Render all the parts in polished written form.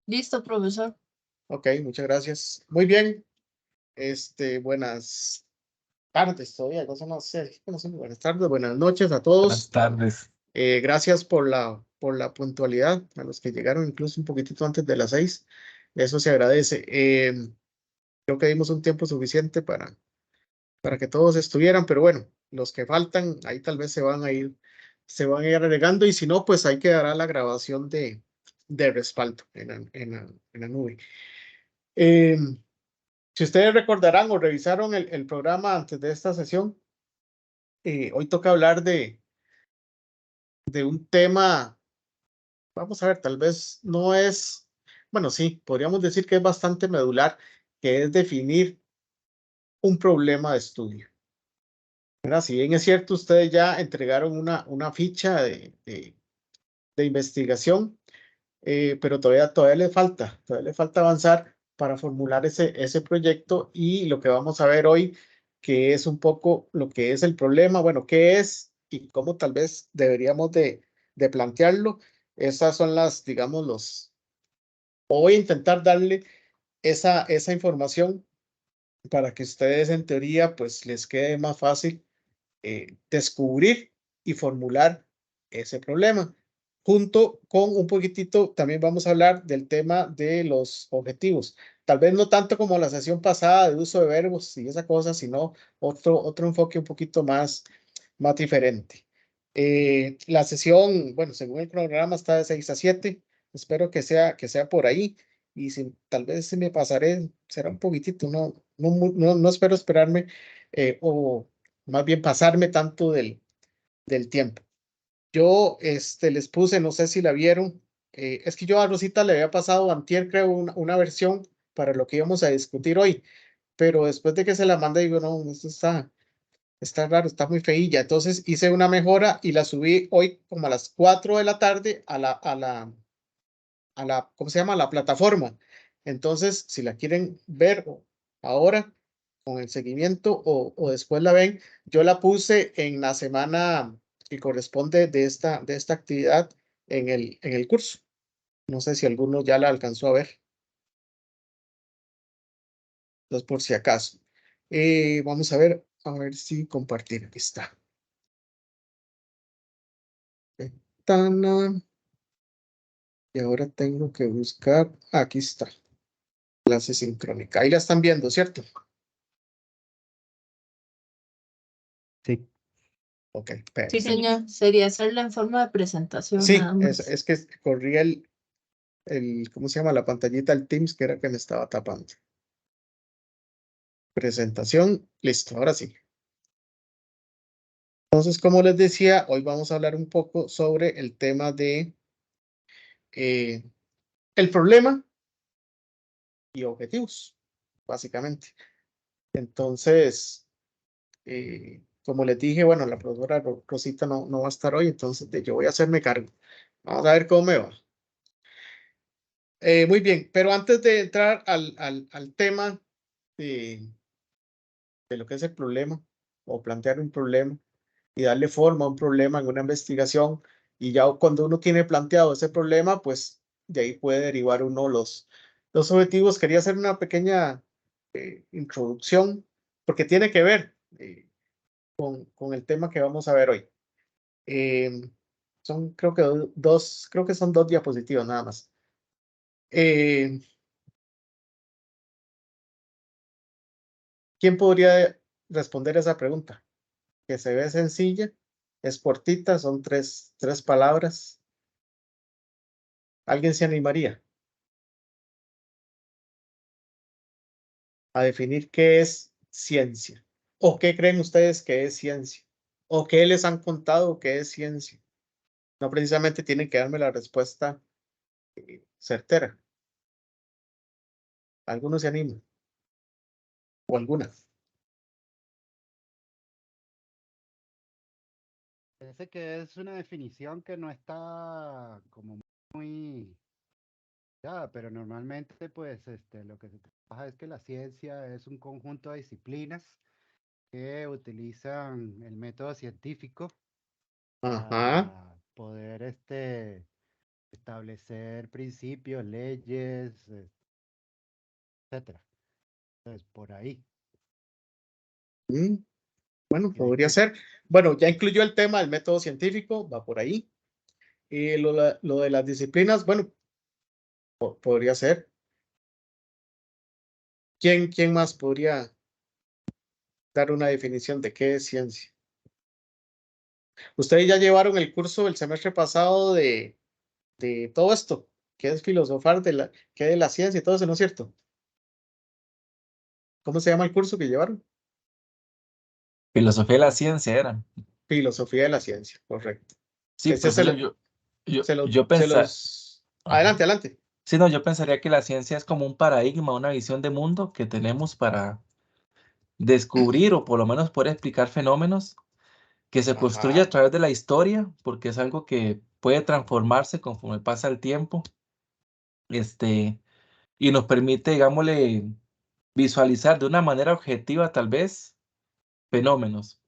Listo, profesor. Ok, muchas gracias. Muy bien. Buenas tardes todavía, no sé, buenas tardes, buenas noches a Buenas todos. tardes. Gracias por la puntualidad, a los que llegaron incluso un poquitito antes de las 6. Eso se agradece. Creo que dimos un tiempo suficiente para que todos estuvieran, pero bueno, los que faltan, ahí tal vez se van a ir agregando, y si no, pues ahí quedará la grabación de respaldo en la nube. Si ustedes recordarán o revisaron el programa antes de esta sesión, hoy toca hablar de un tema. Vamos a ver, tal vez no es, bueno, sí, podríamos decir que es bastante medular, que es definir un problema de estudio. ¿Verdad? Si bien es cierto, ustedes ya entregaron una ficha de investigación, pero todavía le falta avanzar para formular ese proyecto, y lo que vamos a ver hoy, que es un poco lo que es el problema, bueno, qué es y cómo tal vez deberíamos de plantearlo. Esas son voy a intentar darle esa información para que ustedes en teoría pues les quede más fácil descubrir y formular ese problema. Junto con un poquitito, también vamos a hablar del tema de los objetivos. Tal vez no tanto como la sesión pasada de uso de verbos y esa cosa, sino otro enfoque un poquito más diferente. La sesión, bueno, según el cronograma está de 6 a 7. Espero que sea por ahí. Y si tal vez se me pasaré, será un poquitito, no espero esperarme, o más bien pasarme tanto del tiempo. Yo les puse, no sé si la vieron, es que yo a Rosita le había pasado antier, creo, una versión para lo que íbamos a discutir hoy, pero después de que se la mandé, digo, no, esto está raro, está muy feilla. Entonces hice una mejora y la subí hoy como a las 4 de la tarde a la, ¿cómo se llama? A la plataforma. Entonces, si la quieren ver ahora con el seguimiento, o después la ven, yo la puse en la semana que corresponde de esta actividad en el curso. No sé si alguno ya la alcanzó a ver. Entonces, por si acaso. Vamos a ver si compartir. Aquí está. Ventana. Y ahora tengo que buscar. Aquí está. Clase sincrónica. Ahí la están viendo, ¿cierto? Sí. Ok, Sí, perfecto. señor. Sería hacerla en forma de presentación nada Sí, es, más. es que corría ¿cómo se llama? La pantallita del Teams, que era que me estaba tapando. Presentación, listo, ahora sí. Entonces, como les decía, hoy vamos a hablar un poco sobre el tema de el problema y objetivos, básicamente. Entonces, como les dije, bueno, la profesora Rosita no va a estar hoy, entonces yo voy a hacerme cargo. Vamos a ver cómo me va. Muy bien, pero antes de entrar al tema de lo que es el problema, o plantear un problema y darle forma a un problema en una investigación, y ya cuando uno tiene planteado ese problema, pues de ahí puede derivar uno los objetivos. Quería hacer una pequeña introducción, porque tiene que ver con el tema que vamos a ver hoy. Son, creo que son dos diapositivas nada más. ¿Quién podría responder esa pregunta? Que se ve sencilla, es cortita, son tres palabras. ¿Alguien se animaría a definir qué es ciencia? ¿O qué creen ustedes que es ciencia? ¿O qué les han contado que es ciencia? No precisamente tienen que darme la respuesta certera. ¿Algunos se animan? ¿O alguna? Parece que es una definición que no está como muy dada, pero normalmente pues lo que se trabaja es que la ciencia es un conjunto de disciplinas que utilizan el método científico Ajá. para poder establecer principios, leyes, etcétera. Entonces, por ahí. Bueno, Que hay podría que- ser. Bueno, ya incluyó el tema del método científico, va por ahí. Y lo de las disciplinas, bueno, podría ser. ¿Quién más podría dar una definición de qué es ciencia? Ustedes ya llevaron el curso el semestre pasado de todo esto, que es filosofar qué de la ciencia y todo eso, ¿no es cierto? ¿Cómo se llama el curso que llevaron? Filosofía de la ciencia era. Filosofía de la ciencia, correcto. Sí, Ese profesor, yo pensaría, Adelante, adelante. sí, no, yo pensaría que la ciencia es como un paradigma, una visión de mundo que tenemos para descubrir o por lo menos poder explicar fenómenos que se construye a Ajá. través de la historia, porque es algo que puede transformarse conforme pasa el tiempo, y nos permite, digámosle, visualizar de una manera objetiva tal vez fenómenos.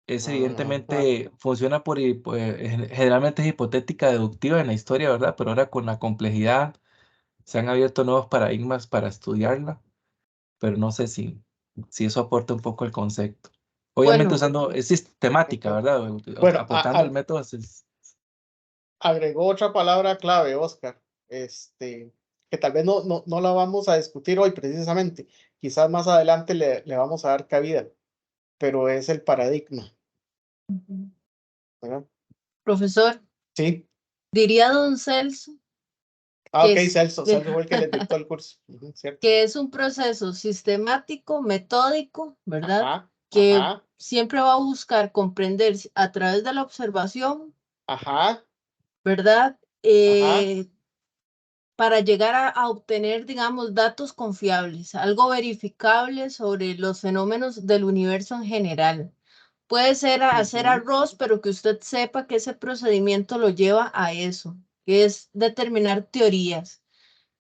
Es Ajá. evidentemente, funciona generalmente es hipotética deductiva en la historia, ¿verdad? Pero ahora con la complejidad se han abierto nuevos paradigmas para estudiarla, pero no sé si eso aporta un poco el concepto. Obviamente Bueno, usando, es sistemática, ¿verdad? Bueno, Aportando el método. agregó otra palabra clave, Oscar, que tal vez no la vamos a discutir hoy precisamente. Quizás más adelante le vamos a dar cabida, pero es el paradigma, ¿verdad? profesor, Sí. diría don Celso Ah, que ok, es, Celso fue el que les dictó el curso. Cierto. que es un proceso sistemático, metódico, ¿verdad? Ajá, Que ajá, siempre va a buscar comprender a través de la observación, ajá, ¿verdad? ajá. Para llegar a obtener, digamos, datos confiables, algo verificable sobre los fenómenos del universo en general. Puede ser hacer Ujú. arroz, pero que usted sepa que ese procedimiento lo lleva a eso, que es determinar teorías,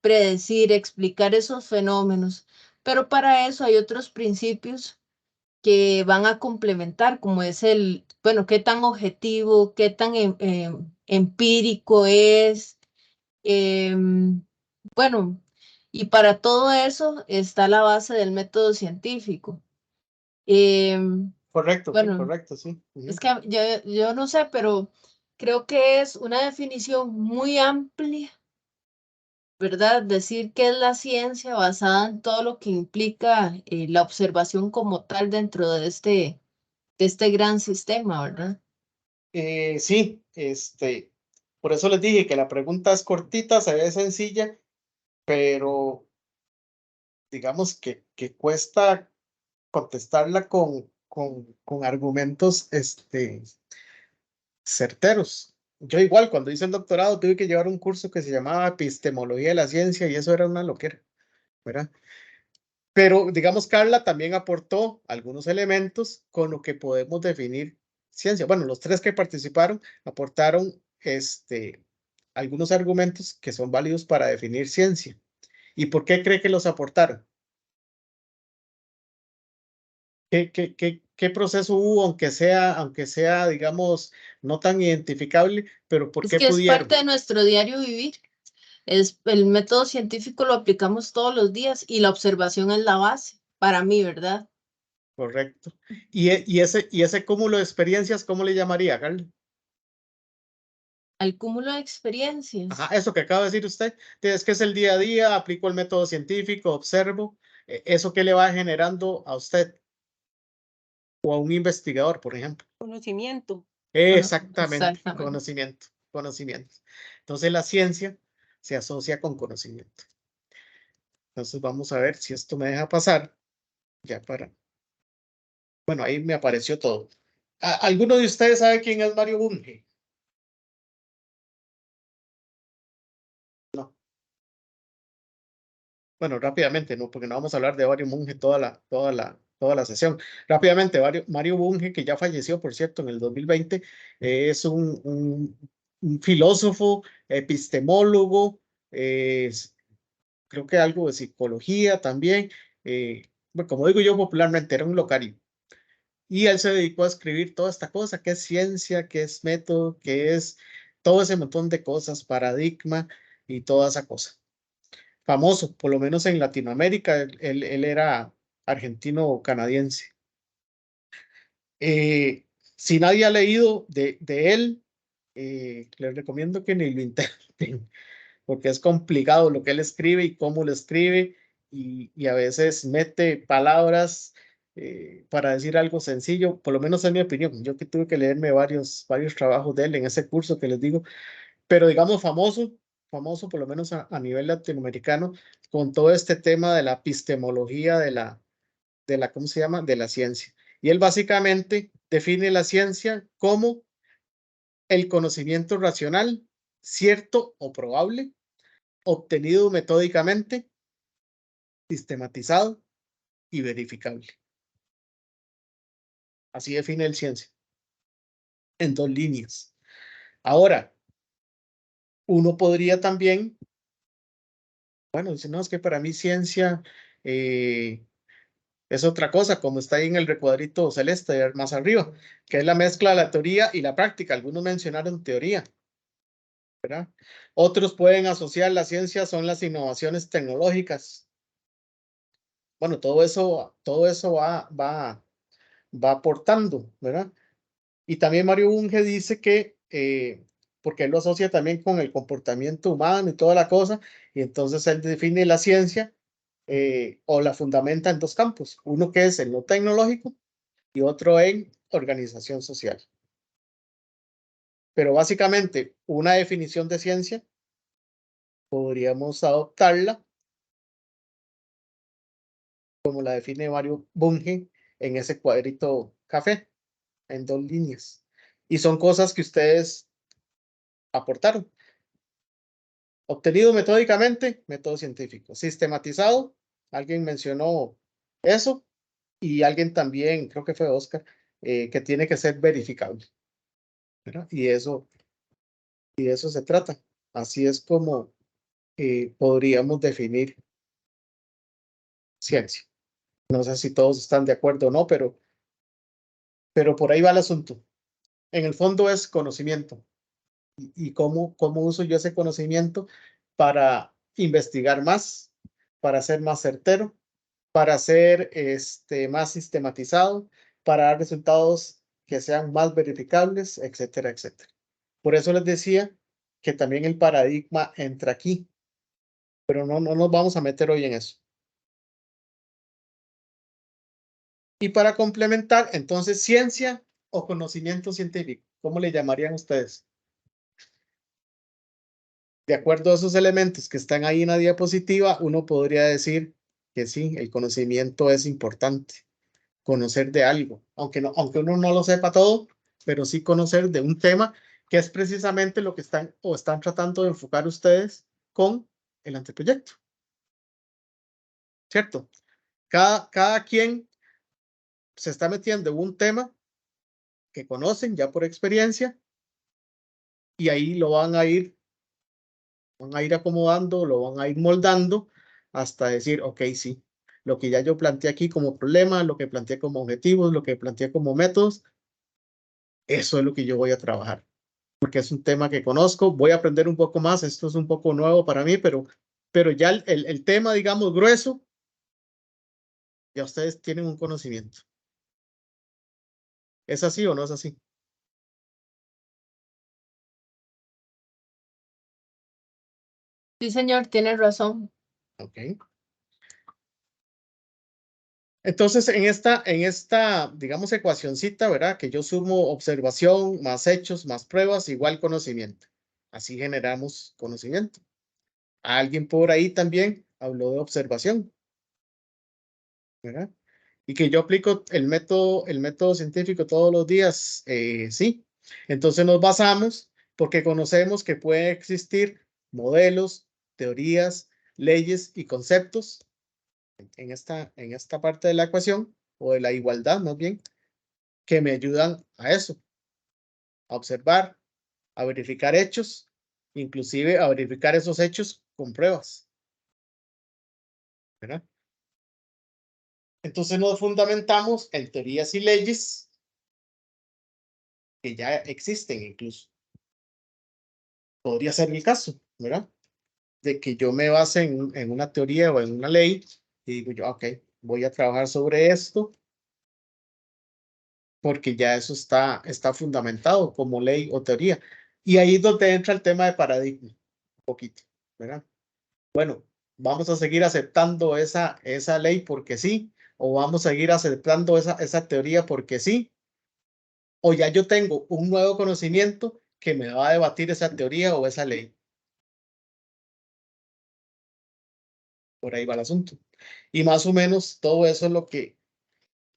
predecir, explicar esos fenómenos. Pero para eso hay otros principios que van a complementar, como es bueno, qué tan objetivo, qué tan empírico es. Bueno, y para todo eso está la base del método científico. Em, Correcto, sí, bueno, correcto, sí. es Ujú. que yo no sé, pero creo que es una definición muy amplia, ¿verdad? Decir que es la ciencia basada en todo lo que implica la observación como tal dentro de este gran sistema, ¿verdad? Sí, por eso les dije que la pregunta es cortita, se ve sencilla, pero digamos que cuesta contestarla con argumentos certeros. Yo igual, cuando hice el doctorado, tuve que llevar un curso que se llamaba Epistemología de la Ciencia y eso era una loquera, ¿verdad? Pero, digamos, Carla también aportó algunos elementos con lo que podemos definir ciencia. Bueno, los tres que participaron aportaron algunos argumentos que son válidos para definir ciencia. ¿Y por qué cree que los aportaron? ¿Qué proceso hubo, aunque sea, digamos, no tan identificable, pero por Es qué que es parte pudieron? de nuestro diario vivir. El método científico lo aplicamos todos los días y la observación es la base, para mí, ¿verdad? Correcto. Y ese cúmulo de experiencias, ¿cómo le llamaría, Carla? Al cúmulo de experiencias. Ajá, eso que acaba de decir usted, es que es el día a día, aplico el método científico, observo, eso que le va generando a usted o a un investigador, por ejemplo. Conocimiento. Exactamente, Exactamente. conocimiento. Entonces la ciencia se asocia con conocimiento. Entonces vamos a ver si esto me deja pasar, ya para. Bueno, ahí me apareció todo. ¿Alguno de ustedes sabe quién es Mario Bunge? No. Bueno, rápidamente, no, porque no vamos a hablar de Mario Bunge toda la sesión. Rápidamente, Mario Bunge, que ya falleció, por cierto, en el 2020, es un filósofo, epistemólogo, creo que algo de psicología también. Bueno, como digo yo popularmente, era un locario. Y él se dedicó a escribir toda esta cosa, que es ciencia, que es método, que es todo ese montón de cosas, paradigma y toda esa cosa. Famoso, por lo menos en Latinoamérica, él era argentino-canadiense. Si nadie ha leído de él, les recomiendo que ni lo intenten, porque es complicado lo que él escribe y cómo lo escribe, y a veces mete palabras para decir algo sencillo, por lo menos en mi opinión. Yo que tuve que leerme varios trabajos de él en ese curso que les digo, pero digamos famoso por lo menos a nivel latinoamericano, con todo este tema de la epistemología ¿cómo se llama? De la ciencia. Y él básicamente define la ciencia como el conocimiento racional, cierto o probable, obtenido metódicamente, sistematizado y verificable. Así define el ciencia, en 2 líneas. Ahora, uno podría también, bueno, dice, no, es que para mí ciencia es otra cosa, como está ahí en el recuadrito celeste más arriba, que es la mezcla de la teoría y la práctica. Algunos mencionaron teoría, ¿verdad? Otros pueden asociar la ciencia son las innovaciones tecnológicas. Bueno, todo eso va aportando, ¿verdad? Y también Mario Bunge dice que, porque él lo asocia también con el comportamiento humano y toda la cosa, y entonces él define la ciencia o la fundamenta en 2 campos, uno que es en lo tecnológico y otro en organización social. Pero básicamente una definición de ciencia podríamos adoptarla como la define Mario Bunge en ese cuadrito café, en 2 líneas. Y son cosas que ustedes aportaron. Obtenido metódicamente, método científico. Sistematizado, alguien mencionó eso, y alguien también, creo que fue Oscar, que tiene que ser verificable, ¿verdad? Y de eso se trata. Así es como podríamos definir ciencia. No sé si todos están de acuerdo o no, pero por ahí va el asunto. En el fondo es conocimiento. Y cómo uso yo ese conocimiento para investigar más, para ser más certero, para ser más sistematizado, para dar resultados que sean más verificables, etcétera, etcétera. Por eso les decía que también el paradigma entra aquí, pero no nos vamos a meter hoy en eso. Y para complementar, entonces, ciencia o conocimiento científico, ¿cómo le llamarían ustedes? De acuerdo a esos elementos que están ahí en la diapositiva, uno podría decir que sí, el conocimiento es importante, conocer de algo, aunque uno no lo sepa todo, pero sí conocer de un tema que es precisamente lo que están tratando de enfocar ustedes con el anteproyecto. ¿Cierto? Cada quien se está metiendo en un tema que conocen ya por experiencia, y ahí lo van a ir acomodando, lo van a ir moldando hasta decir, ok, sí, lo que ya yo planteé aquí como problema, lo que planteé como objetivos, lo que planteé como métodos, eso es lo que yo voy a trabajar, porque es un tema que conozco, voy a aprender un poco más, esto es un poco nuevo para mí, pero ya el tema, digamos, grueso, ya ustedes tienen un conocimiento. ¿Es así o no es así? Sí, señor, tiene razón. Ok. Entonces, en esta, digamos, ecuacioncita, ¿verdad? Que yo sumo observación más hechos más pruebas igual conocimiento. Así generamos conocimiento. Alguien por ahí también habló de observación, ¿verdad? Y que yo aplico el método científico todos los días, sí. Entonces nos basamos porque conocemos que pueden existir modelos, teorías, leyes y conceptos en esta parte de la ecuación, o de la igualdad más bien, que me ayudan a eso, a observar, a verificar hechos, inclusive a verificar esos hechos con pruebas, ¿verdad? Entonces nos fundamentamos en teorías y leyes que ya existen incluso. podría ser el caso, ¿verdad? De que yo me base en una teoría o en una ley y digo yo, ok, voy a trabajar sobre esto porque ya eso está fundamentado como ley o teoría. Y ahí es donde entra el tema de paradigma, un poquito, ¿verdad? Bueno, vamos a seguir aceptando esa ley porque sí, o vamos a seguir aceptando esa teoría porque sí, o ya yo tengo un nuevo conocimiento que me va a debatir esa teoría o esa ley. Por ahí va el asunto. Y más o menos todo eso es lo que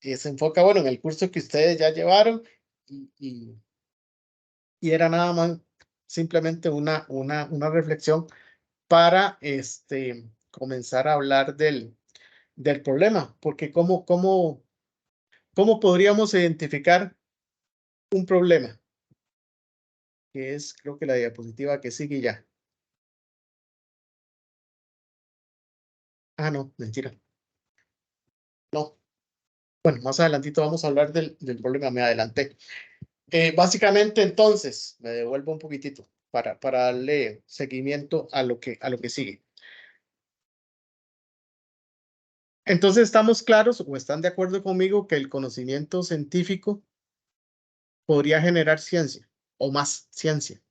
se enfoca, bueno, en el curso que ustedes ya llevaron y era nada más simplemente una reflexión para comenzar a hablar del problema, porque ¿cómo podríamos identificar un problema? Que es, creo que la diapositiva que sigue ya. Ah, no, mentira. No. Bueno, más adelantito vamos a hablar del problema, me adelanté. Básicamente, entonces, me devuelvo un poquitito para darle seguimiento a lo que sigue. Entonces, ¿estamos claros o están de acuerdo conmigo que el conocimiento científico podría generar ciencia o más ciencia?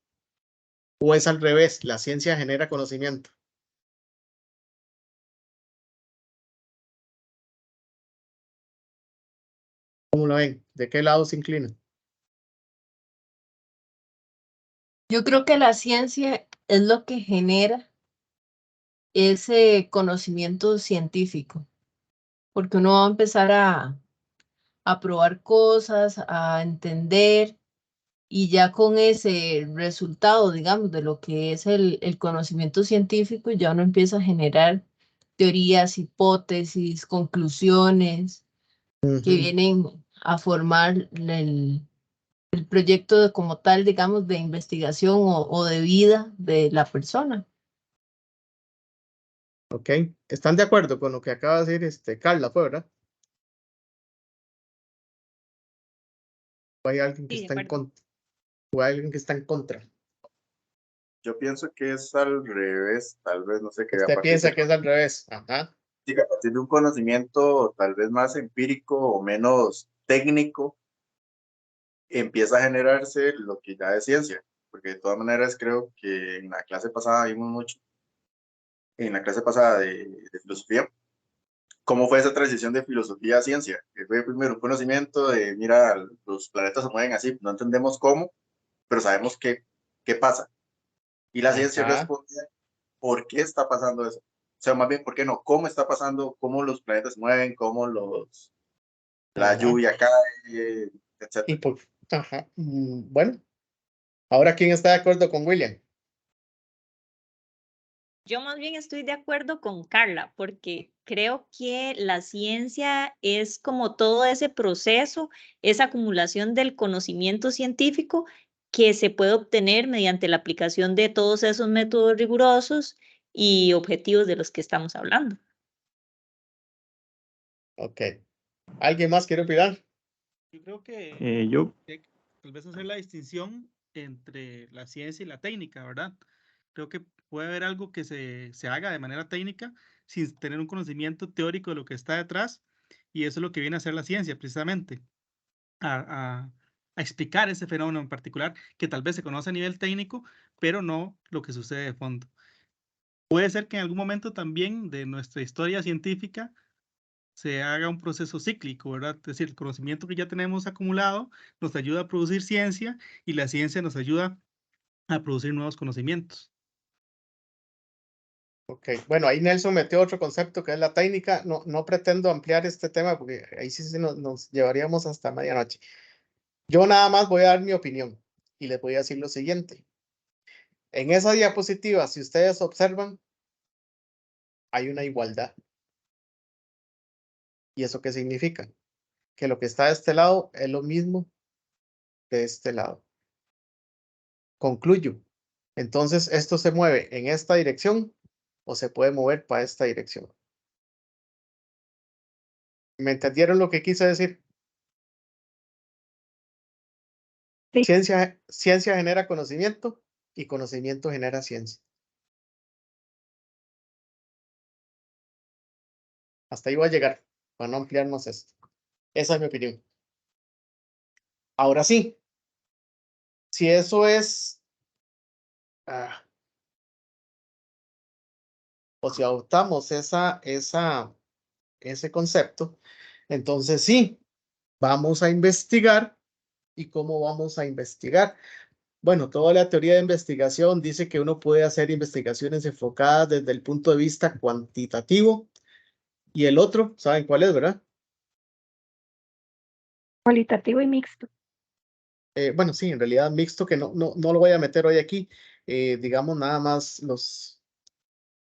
¿O es al revés, la ciencia genera conocimiento? ¿Cómo lo ven? ¿De qué lado se inclinan? Yo creo que la ciencia es lo que genera ese conocimiento científico, porque uno va a empezar a probar cosas, a entender, y ya con ese resultado, digamos, de lo que es el conocimiento científico, ya uno empieza a generar teorías, hipótesis, conclusiones que Ujú. vienen a formar el proyecto como tal, digamos, de investigación o de vida de la persona. Ok. ¿Están de acuerdo con lo que acaba de decir Carla, fue, verdad? ¿O hay alguien que Sí, de está en acuerdo. contra? ¿O hay alguien que está en contra? Yo pienso que es al revés, tal vez, no sé, que a Usted partir piensa que es al revés. Ajá. sí, a partir de un conocimiento tal vez más empírico o menos técnico, empieza a generarse lo que ya es ciencia, porque de todas maneras creo que en la clase pasada vimos mucho, en la clase pasada de filosofía, cómo fue esa transición de filosofía a ciencia, que fue primero un conocimiento de, mira, los planetas se mueven así, no entendemos cómo, pero sabemos qué pasa. Y la ciencia Ajá. responde, ¿por qué está pasando eso? O sea, más bien, ¿por qué no? ¿Cómo está pasando? ¿Cómo los planetas se mueven? ¿Cómo la Ajá. lluvia cae? Y Etcétera. por, ajá. Bueno, ahora, ¿quién está de acuerdo con William? Yo más bien estoy de acuerdo con Carla, porque creo que la ciencia es como todo ese proceso, esa acumulación del conocimiento científico que se puede obtener mediante la aplicación de todos esos métodos rigurosos y objetivos de los que estamos hablando. Ok. ¿Alguien más quiere opinar? Yo creo que Yo, tal vez hacer la distinción entre la ciencia y la técnica, ¿verdad? Creo que puede haber algo que se haga de manera técnica sin tener un conocimiento teórico de lo que está detrás, y eso es lo que viene a hacer la ciencia, precisamente, a explicar ese fenómeno en particular que tal vez se conoce a nivel técnico, pero no lo que sucede de fondo. Puede ser que en algún momento también de nuestra historia científica se haga un proceso cíclico, ¿verdad? Es decir, el conocimiento que ya tenemos acumulado nos ayuda a producir ciencia y la ciencia nos ayuda a producir nuevos conocimientos. Ok. Bueno, ahí Nelson metió otro concepto que es la técnica. No pretendo ampliar este tema porque ahí sí nos llevaríamos hasta medianoche. Yo nada más voy a dar mi opinión y les voy a decir lo siguiente. En esa diapositiva, si ustedes observan, hay una igualdad. ¿Y eso qué significa? Que lo que está de este lado es lo mismo de este lado. Concluyo. Entonces, esto se mueve en esta dirección o se puede mover para esta dirección. ¿Me entendieron lo que quise decir? Sí. Ciencia genera conocimiento y conocimiento genera ciencia. Hasta ahí voy a llegar, para no ampliar más esto. Esa es mi opinión. Ahora sí, si eso es, o si adoptamos ese concepto, entonces sí, vamos a investigar. ¿Y cómo vamos a investigar? Bueno, toda la teoría de investigación dice que uno puede hacer investigaciones enfocadas desde el punto de vista cuantitativo. Y el otro, ¿saben cuál es, verdad? Cualitativo y mixto. Bueno, sí, en realidad mixto, que no lo voy a meter hoy aquí. Digamos nada más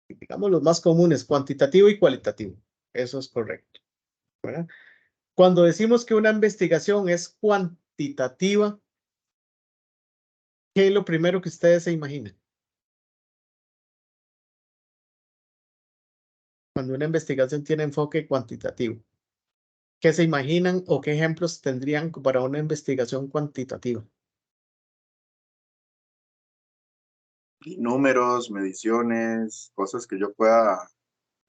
digamos los más comunes, cuantitativo y cualitativo. Eso es correcto, ¿verdad? Cuando decimos que una investigación es cuantitativa, ¿qué es lo primero que ustedes se imaginan? Cuando una investigación tiene enfoque cuantitativo, ¿qué se imaginan o qué ejemplos tendrían para una investigación cuantitativa? Números, mediciones, cosas que yo pueda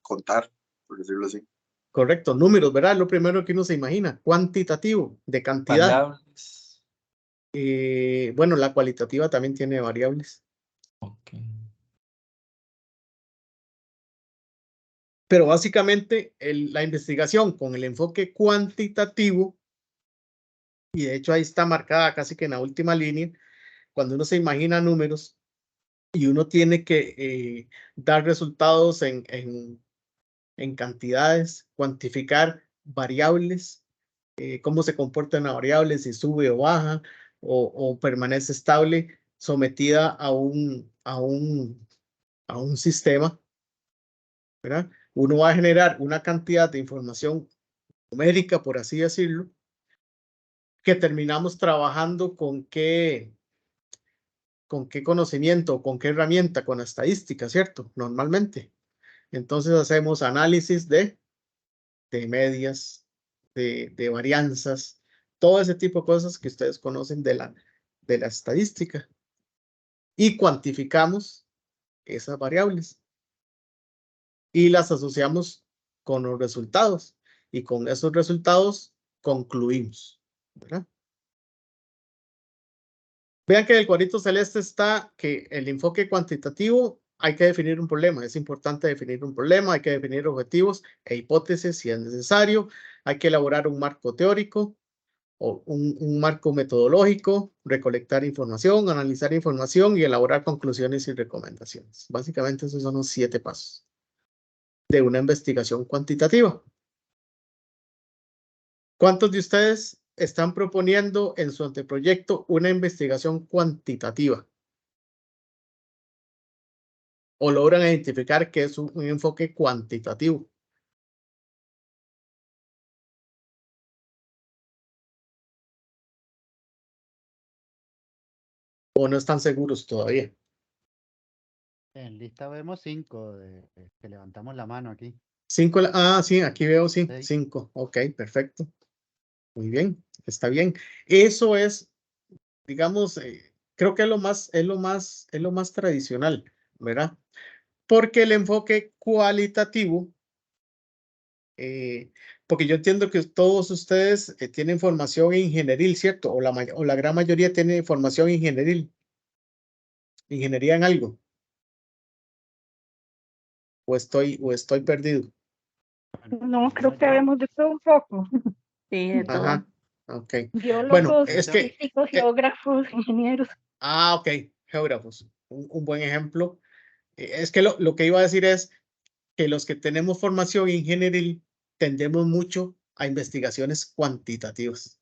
contar, por decirlo así. Correcto, números, ¿verdad? Lo primero que uno se imagina, cuantitativo, de cantidad. Variables. Bueno, la cualitativa también tiene variables. Ok. Pero básicamente la investigación con el enfoque cuantitativo, y de hecho ahí está marcada casi que en la última línea, cuando uno se imagina números y uno tiene que dar resultados en cantidades, cuantificar variables, cómo se comporta una variable, si sube o baja, o permanece estable, sometida a un sistema, ¿verdad? Uno va a generar una cantidad de información numérica, por así decirlo, que terminamos trabajando con qué conocimiento, con qué herramienta, con la estadística, ¿cierto? Normalmente. Entonces hacemos análisis de medias, de varianzas, todo ese tipo de cosas que ustedes conocen de la estadística. Y cuantificamos esas variables y las asociamos con los resultados. Y con esos resultados concluimos, ¿verdad? Vean que en el cuadrito celeste está que el enfoque cuantitativo hay que definir un problema. Es importante definir un problema, hay que definir objetivos e hipótesis si es necesario. Hay que elaborar un marco teórico o un marco metodológico, recolectar información, analizar información y elaborar conclusiones y recomendaciones. Básicamente esos son los 7 pasos de una investigación cuantitativa. ¿Cuántos de ustedes están proponiendo en su anteproyecto una investigación cuantitativa? ¿O logran identificar que es un enfoque cuantitativo? ¿O no están seguros todavía? En lista vemos 5 que levantamos la mano aquí. 5, sí, aquí veo, sí, 6. 5. Ok, perfecto. Muy bien, está bien. Eso es, digamos, creo que es lo más tradicional, ¿verdad? Porque el enfoque cualitativo, porque yo entiendo que todos ustedes tienen formación ingenieril, ¿cierto? O la gran mayoría tiene formación ingenieril, ingeniería en algo. O estoy perdido. No, creo que vemos de todo un poco. Sí, de todo. Ajá, ok. Bueno, Biólogos, es que, físicos, geógrafos, ingenieros. ok, geógrafos, un buen ejemplo. Es que lo que iba a decir es que los que tenemos formación ingenieril tendemos mucho a investigaciones cuantitativas.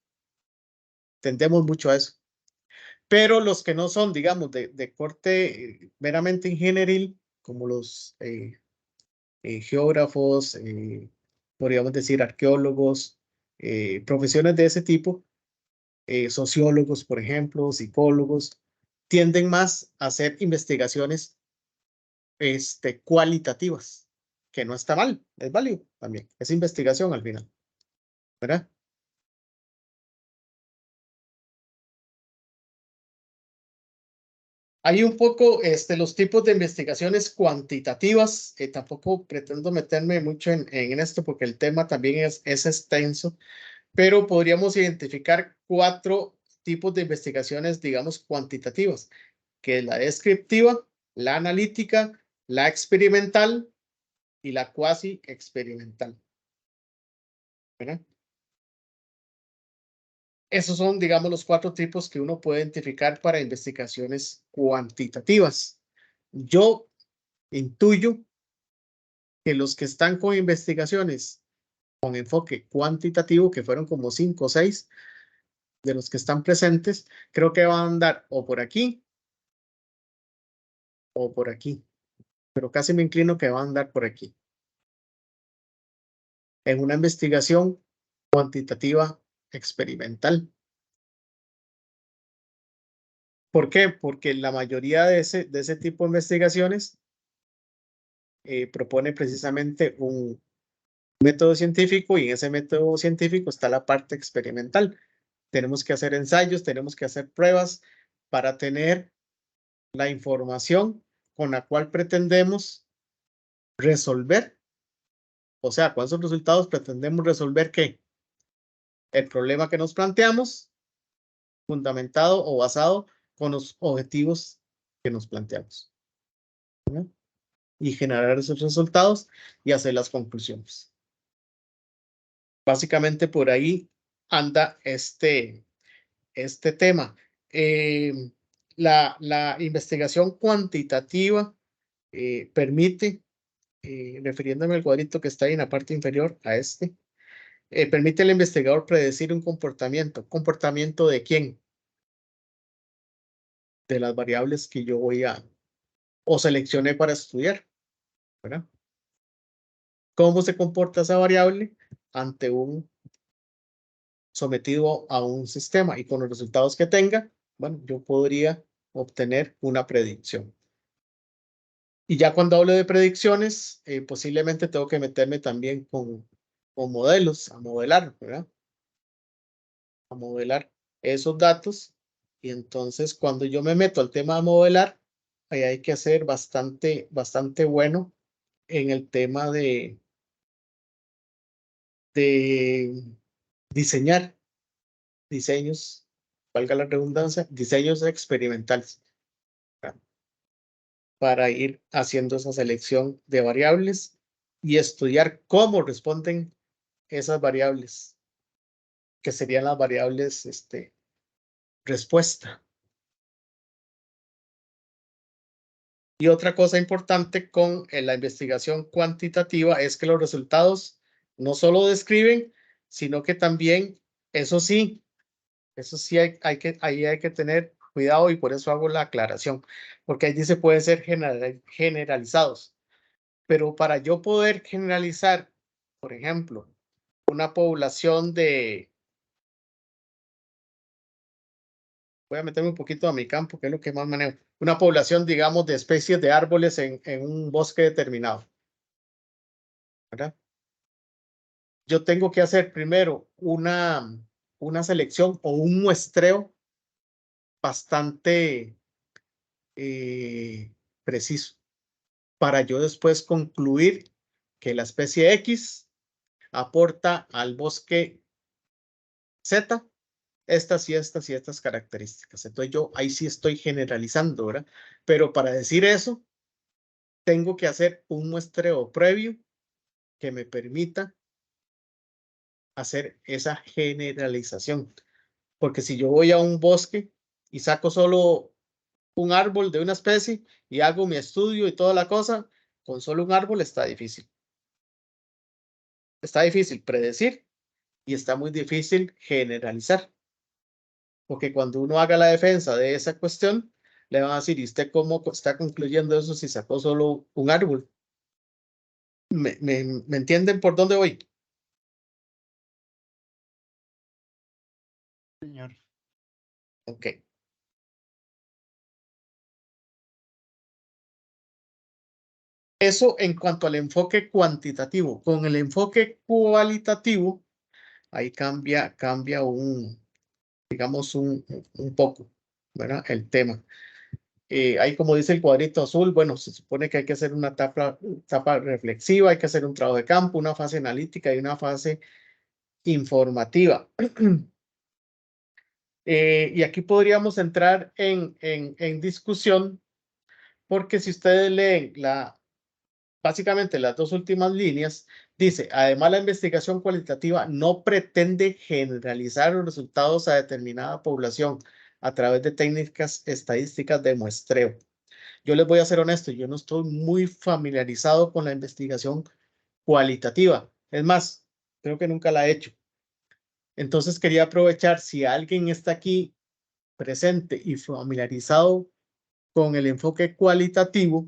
Tendemos mucho a eso. Pero los que no son, digamos, de corte meramente ingenieril, como los geógrafos, podríamos decir arqueólogos, profesiones de ese tipo, sociólogos, por ejemplo, psicólogos, tienden más a hacer investigaciones cualitativas, que no está mal, es válido también, es investigación al final, ¿verdad? Hay un poco los tipos de investigaciones cuantitativas. Tampoco pretendo meterme mucho en esto porque el tema también es extenso, pero podríamos identificar 4 tipos de investigaciones, digamos, cuantitativas, que es la descriptiva, la analítica, la experimental y la cuasi experimental. ¿Verdad? Esos son, digamos, los 4 tipos que uno puede identificar para investigaciones cuantitativas. Yo intuyo que los que están con investigaciones con enfoque cuantitativo, que fueron como 5 o 6 de los que están presentes, creo que van a andar o por aquí o por aquí, pero casi me inclino que van a andar por aquí. En una investigación cuantitativa experimental. ¿Por qué? Porque la mayoría de ese tipo de investigaciones propone precisamente un método científico y en ese método científico está la parte experimental. Tenemos que hacer ensayos, tenemos que hacer pruebas para tener la información con la cual pretendemos resolver. O sea, con esos resultados pretendemos resolver ¿qué? El problema que nos planteamos, fundamentado o basado con los objetivos que nos planteamos. ¿No? Y generar esos resultados y hacer las conclusiones. Básicamente por ahí anda este tema. La investigación cuantitativa permite, refiriéndome al cuadrito que está ahí en la parte inferior a permite al investigador predecir un comportamiento. ¿Comportamiento de quién? De las variables que yo voy o seleccioné para estudiar, ¿verdad? ¿Cómo se comporta esa variable ante sometido a un sistema? Y con los resultados que tenga, bueno, yo podría obtener una predicción. Y ya cuando hablo de predicciones, posiblemente tengo que meterme también con modelos, a modelar, ¿verdad? A modelar esos datos. Y entonces cuando yo me meto al tema de modelar, ahí hay que hacer bastante bueno en el tema de diseñar diseños, valga la redundancia, diseños experimentales, ¿verdad? Para ir haciendo esa selección de variables y estudiar cómo responden esas variables, que serían las variables respuesta. Y otra cosa importante con la investigación cuantitativa es que los resultados no solo describen, sino que también, eso sí ahí hay que tener cuidado y por eso hago la aclaración, porque ahí dice pueden ser generalizados. Pero para yo poder generalizar, por ejemplo, una población voy a meterme un poquito a mi campo, que es lo que más manejo, una población, digamos, de especies de árboles en un bosque determinado, ¿verdad? Yo tengo que hacer primero una selección o un muestreo bastante preciso para yo después concluir que la especie X aporta al bosque Z estas y estas y estas características. Entonces yo ahí sí estoy generalizando, ¿verdad? Pero para decir eso, tengo que hacer un muestreo previo que me permita hacer esa generalización. Porque si yo voy a un bosque y saco solo un árbol de una especie y hago mi estudio y toda la cosa, con solo un árbol está difícil. Está difícil predecir y está muy difícil generalizar. Porque cuando uno haga la defensa de esa cuestión, le van a decir, ¿y usted cómo está concluyendo eso si sacó solo un árbol? ¿Me entienden por dónde voy? Señor. Ok. Eso en cuanto al enfoque cuantitativo. Con el enfoque cualitativo, ahí cambia digamos, un poco, ¿verdad? El tema. Ahí como dice el cuadrito azul, bueno, se supone que hay que hacer una etapa reflexiva, hay que hacer un trabajo de campo, una fase analítica y una fase informativa. Y aquí podríamos entrar en discusión, porque si ustedes leen básicamente las dos últimas líneas, dice, además la investigación cualitativa no pretende generalizar los resultados a determinada población a través de técnicas estadísticas de muestreo. Yo les voy a ser honesto, yo no estoy muy familiarizado con la investigación cualitativa. Es más, creo que nunca la he hecho. Entonces quería aprovechar si alguien está aquí presente y familiarizado con el enfoque cualitativo,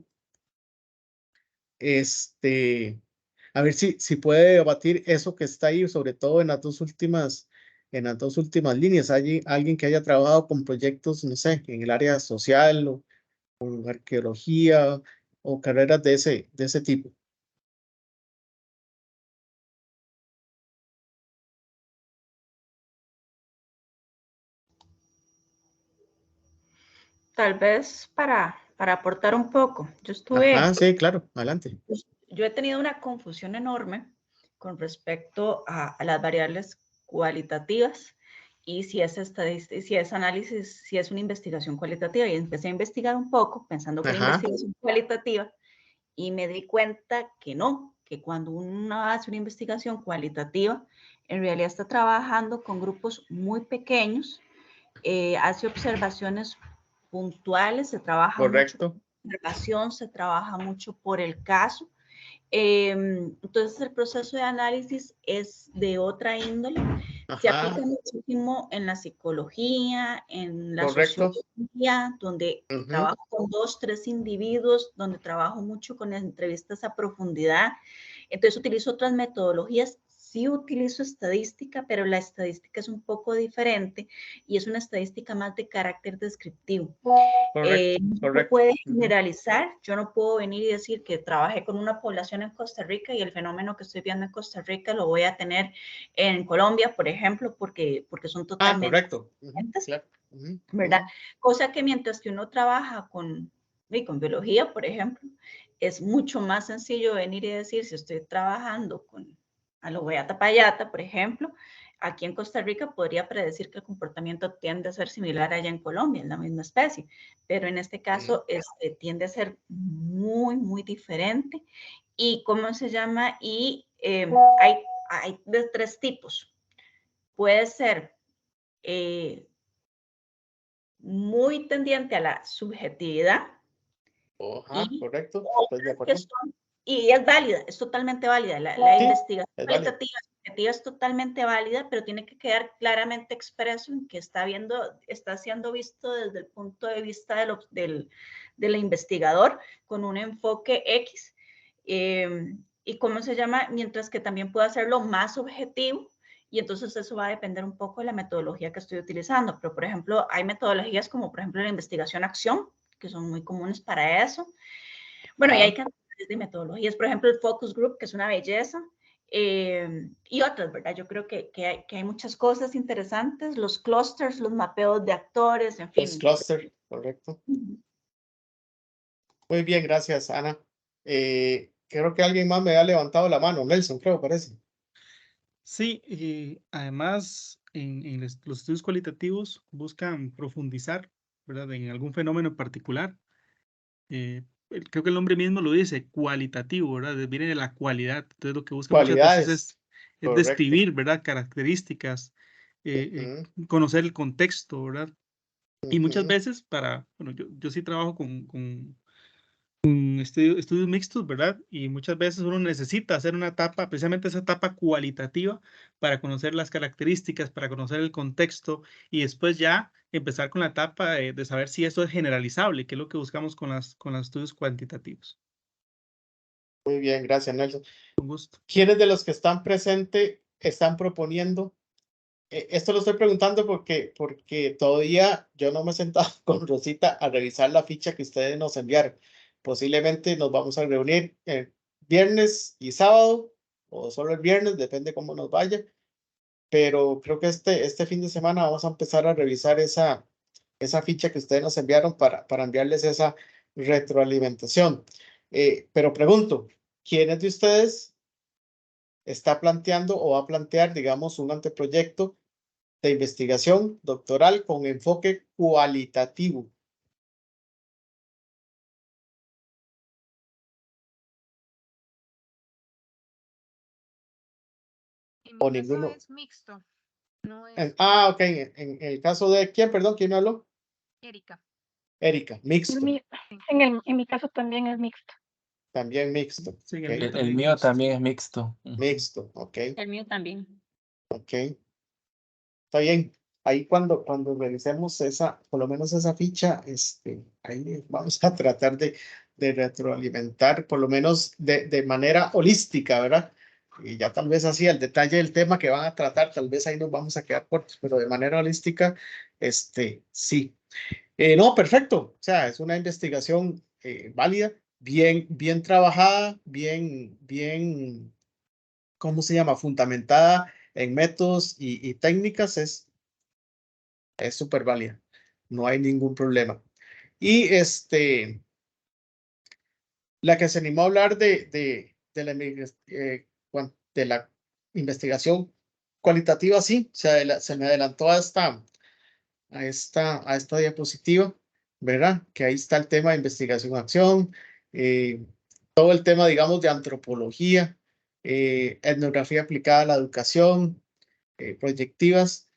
a ver si puede debatir eso que está ahí, sobre todo en las dos últimas líneas. Hay alguien que haya trabajado con proyectos, no sé, en el área social o con arqueología o carreras de ese tipo. Tal vez para aportar un poco. Ajá, sí, claro, adelante. Yo he tenido una confusión enorme con respecto a las variables cualitativas y si es estadística, si es análisis, si es una investigación cualitativa. Y empecé a investigar un poco pensando que era investigación cualitativa y me di cuenta que no, que cuando uno hace una investigación cualitativa, en realidad está trabajando con grupos muy pequeños, hace observaciones puntuales, se trabaja mucho por observación, se trabaja mucho por el caso. Entonces el proceso de análisis es de otra índole. Se aplica muchísimo en la psicología, en la sociología, donde trabajo con 2, 3 individuos, donde trabajo mucho con entrevistas a profundidad. Entonces utilizo otras metodologías. Sí utilizo estadística, pero la estadística es un poco diferente y es una estadística más de carácter descriptivo. No se puede generalizar. Yo no puedo venir y decir que trabajé con una población en Costa Rica y el fenómeno que estoy viendo en Costa Rica lo voy a tener en Colombia, por ejemplo, porque son totalmente diferentes, ¿verdad? Cosa que mientras que uno trabaja con biología, por ejemplo, es mucho más sencillo venir y decir, si estoy trabajando con Alobeata payata, por ejemplo, aquí en Costa Rica podría predecir que el comportamiento tiende a ser similar allá en Colombia, es la misma especie, pero en este caso tiende a ser muy, muy diferente. ¿Y cómo se llama? Y hay de 3 tipos. Puede ser muy tendiente a la subjetividad. Y es válida, es totalmente válida. La investigación cualitativa es totalmente válida, pero tiene que quedar claramente expreso en que está siendo visto desde el punto de vista del investigador con un enfoque X. ¿Y cómo se llama? Mientras que también puede hacerlo más objetivo. Y entonces eso va a depender un poco de la metodología que estoy utilizando. Pero, por ejemplo, hay metodologías como, por ejemplo, la investigación-acción, que son muy comunes para eso. Bueno, y hay cantidades de metodologías, por ejemplo, el focus group, que es una belleza, y otras, ¿verdad? Yo creo que hay muchas cosas interesantes, los clusters, los mapeos de actores, en fin. Los clusters, correcto. Muy bien, gracias, Ana. Creo que alguien más me ha levantado la mano, Nelson, creo, parece. Sí, y además en los estudios cualitativos buscan profundizar, ¿verdad? En algún fenómeno en particular. Creo que el nombre mismo lo dice, cualitativo, ¿verdad? Viene de la cualidad. Entonces lo que busca muchas veces es describir, ¿verdad? Características, conocer el contexto, ¿verdad? Y muchas veces bueno, yo sí trabajo con estudios mixtos, ¿verdad? Y muchas veces uno necesita hacer una etapa, precisamente esa etapa cualitativa, para conocer las características, para conocer el contexto y después ya empezar con la etapa de saber si eso es generalizable, que es lo que buscamos con los estudios cuantitativos. Muy bien, gracias, Nelson. Un gusto. ¿Quiénes de los que están presentes están proponiendo? Esto lo estoy preguntando porque todavía yo no me he sentado con Rosita a revisar la ficha que ustedes nos enviaron. Posiblemente nos vamos a reunir el viernes y sábado, o solo el viernes, depende cómo nos vaya. Pero creo que este fin de semana vamos a empezar a revisar esa esa ficha que ustedes nos enviaron para enviarles esa retroalimentación. Pero pregunto, ¿quiénes de ustedes está planteando o va a plantear, digamos, un anteproyecto de investigación doctoral con enfoque cualitativo? En O mi caso ninguno. es mixto. No es Ok, en el caso de quién, perdón, ¿quién me habló? Erika. Erika, mixto, En mi caso también es mixto. también mixto. Sí, ok, el mío El también mío mixto. también es mixto. Mixto, ok, El mío también. ok. Está bien. Ahí cuando revisemos esa, por lo menos esa ficha, ahí vamos a tratar de retroalimentar, por lo menos de manera holística, ¿verdad? Y ya tal vez así el detalle del tema que van a tratar, tal vez ahí nos vamos a quedar cortos, pero de manera holística, sí. No, perfecto. O sea, es una investigación válida, bien trabajada, bien, ¿cómo se llama? Fundamentada en métodos y técnicas, es súper válida. No hay ningún problema. Y la que se animó a hablar de la investigación cualitativa, sí, se me adelantó a esta diapositiva, ¿verdad? Que ahí está el tema de investigación-acción, todo el tema, digamos, de antropología, etnografía aplicada a la educación, proyectivas.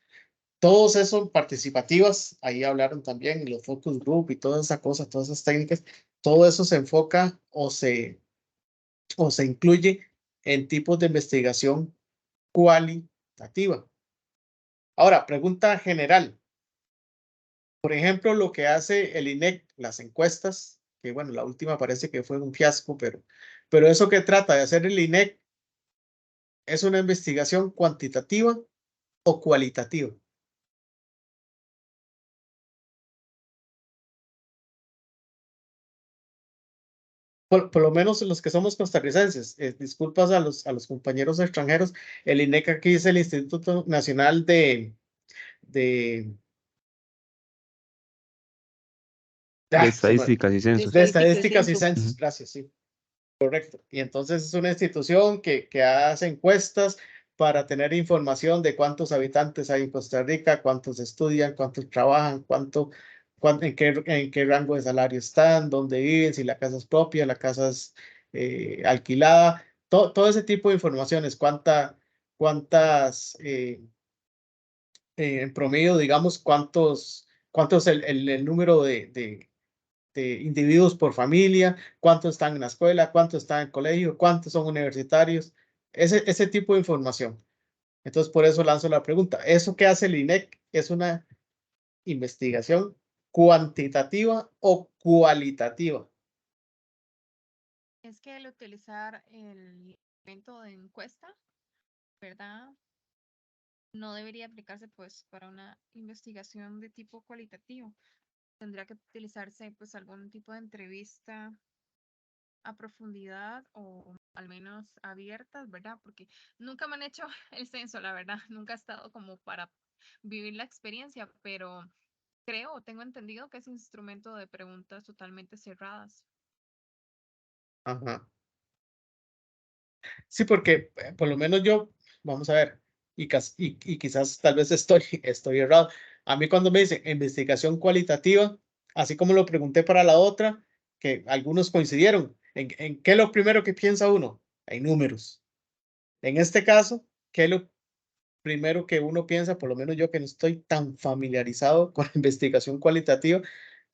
Todos esos participativas, ahí hablaron también los focus group y toda esa cosa, todas esas técnicas, todo eso se enfoca o se incluye en tipos de investigación cualitativa. Ahora, pregunta general. Por ejemplo, lo que hace el INEC, las encuestas, que bueno, la última parece que fue un fiasco, pero eso que trata de hacer el INEC, ¿es una investigación cuantitativa o cualitativa? Por lo menos los que somos costarricenses, disculpas a los compañeros extranjeros, el INEC aquí es el Instituto Nacional de Estadísticas y censos. de estadísticas y censos, gracias, sí, correcto. Y entonces es una institución que hace encuestas para tener información de cuántos habitantes hay en Costa Rica, cuántos estudian, cuántos trabajan, en qué rango de salario están, dónde viven, si la casa es propia, la casa es alquilada, todo ese tipo de informaciones, cuántas, en promedio, digamos, cuántos el número de individuos por familia, cuántos están en la escuela, cuántos están en el colegio, cuántos son universitarios, ese tipo de información. Entonces, por eso lanzo la pregunta. ¿Eso que hace el INEC es una investigación cuantitativa o cualitativa? Es que el utilizar el elemento de encuesta, ¿verdad? No debería aplicarse pues para una investigación de tipo cualitativo. Tendría que utilizarse pues algún tipo de entrevista a profundidad o al menos abiertas, ¿verdad? Porque nunca me han hecho el censo, la verdad, nunca he estado como para vivir la experiencia, pero creo o tengo entendido que es instrumento de preguntas totalmente cerradas. Ajá. Sí, porque por lo menos yo, vamos a ver, y quizás tal vez estoy errado. A mí cuando me dicen investigación cualitativa, así como lo pregunté para la otra, que algunos coincidieron, ¿en qué es lo primero que piensa uno? En números. En este caso, ¿qué es lo primero que uno piensa? Por lo menos yo que no estoy tan familiarizado con la investigación cualitativa,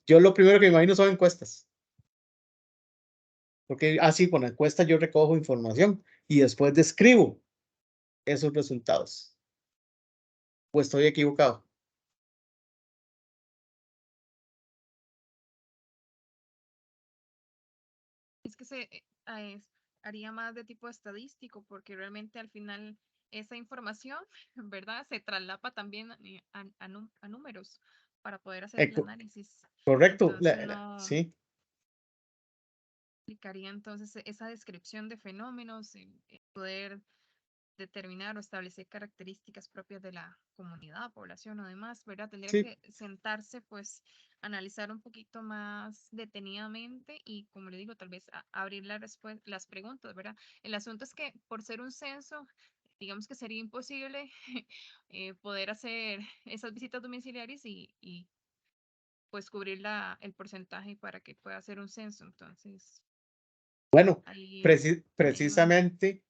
yo lo primero que me imagino son encuestas. Porque así con la encuesta yo recojo información y después describo esos resultados. ¿O estoy equivocado? Es que haría más de tipo estadístico porque realmente al final esa información, ¿verdad? Se traslapa también a números para poder hacer el análisis. Correcto, Entonces no sí. aplicaría entonces esa descripción de fenómenos, poder determinar o establecer características propias de la comunidad, población o demás, ¿verdad? Tendría Sí. que sentarse, pues, analizar un poquito más detenidamente y, como le digo, tal vez abrir las preguntas, ¿verdad? El asunto es que por ser un censo, digamos que sería imposible poder hacer esas visitas domiciliarias y pues cubrir el porcentaje para que pueda hacer un censo. Entonces, Bueno, ahí precisamente,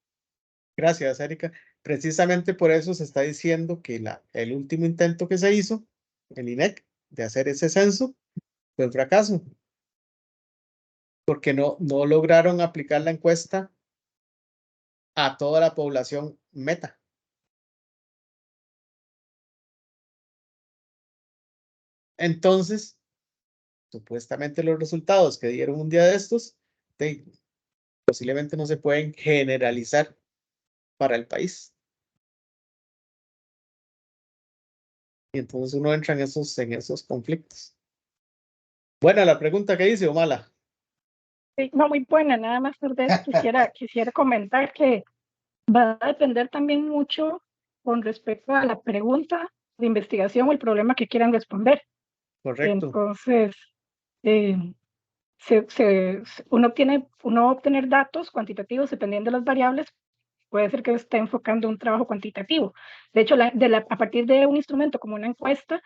gracias, Erika. Precisamente por eso se está diciendo que el último intento que se hizo, el INEC, de hacer ese censo, fue un fracaso, porque no lograron aplicar la encuesta a toda la población meta. Entonces, supuestamente los resultados que dieron un día de estos, posiblemente no se pueden generalizar para el país. Y entonces uno entra en esos conflictos. Buena la pregunta que hice, o mala. Sí, no, muy buena, nada más tal vez quisiera comentar que va a depender también mucho con respecto a la pregunta de investigación o el problema que quieran responder. Correcto. Entonces, uno va a obtener datos cuantitativos dependiendo de las variables. Puede ser que esté enfocando un trabajo cuantitativo. De hecho, a partir de un instrumento como una encuesta,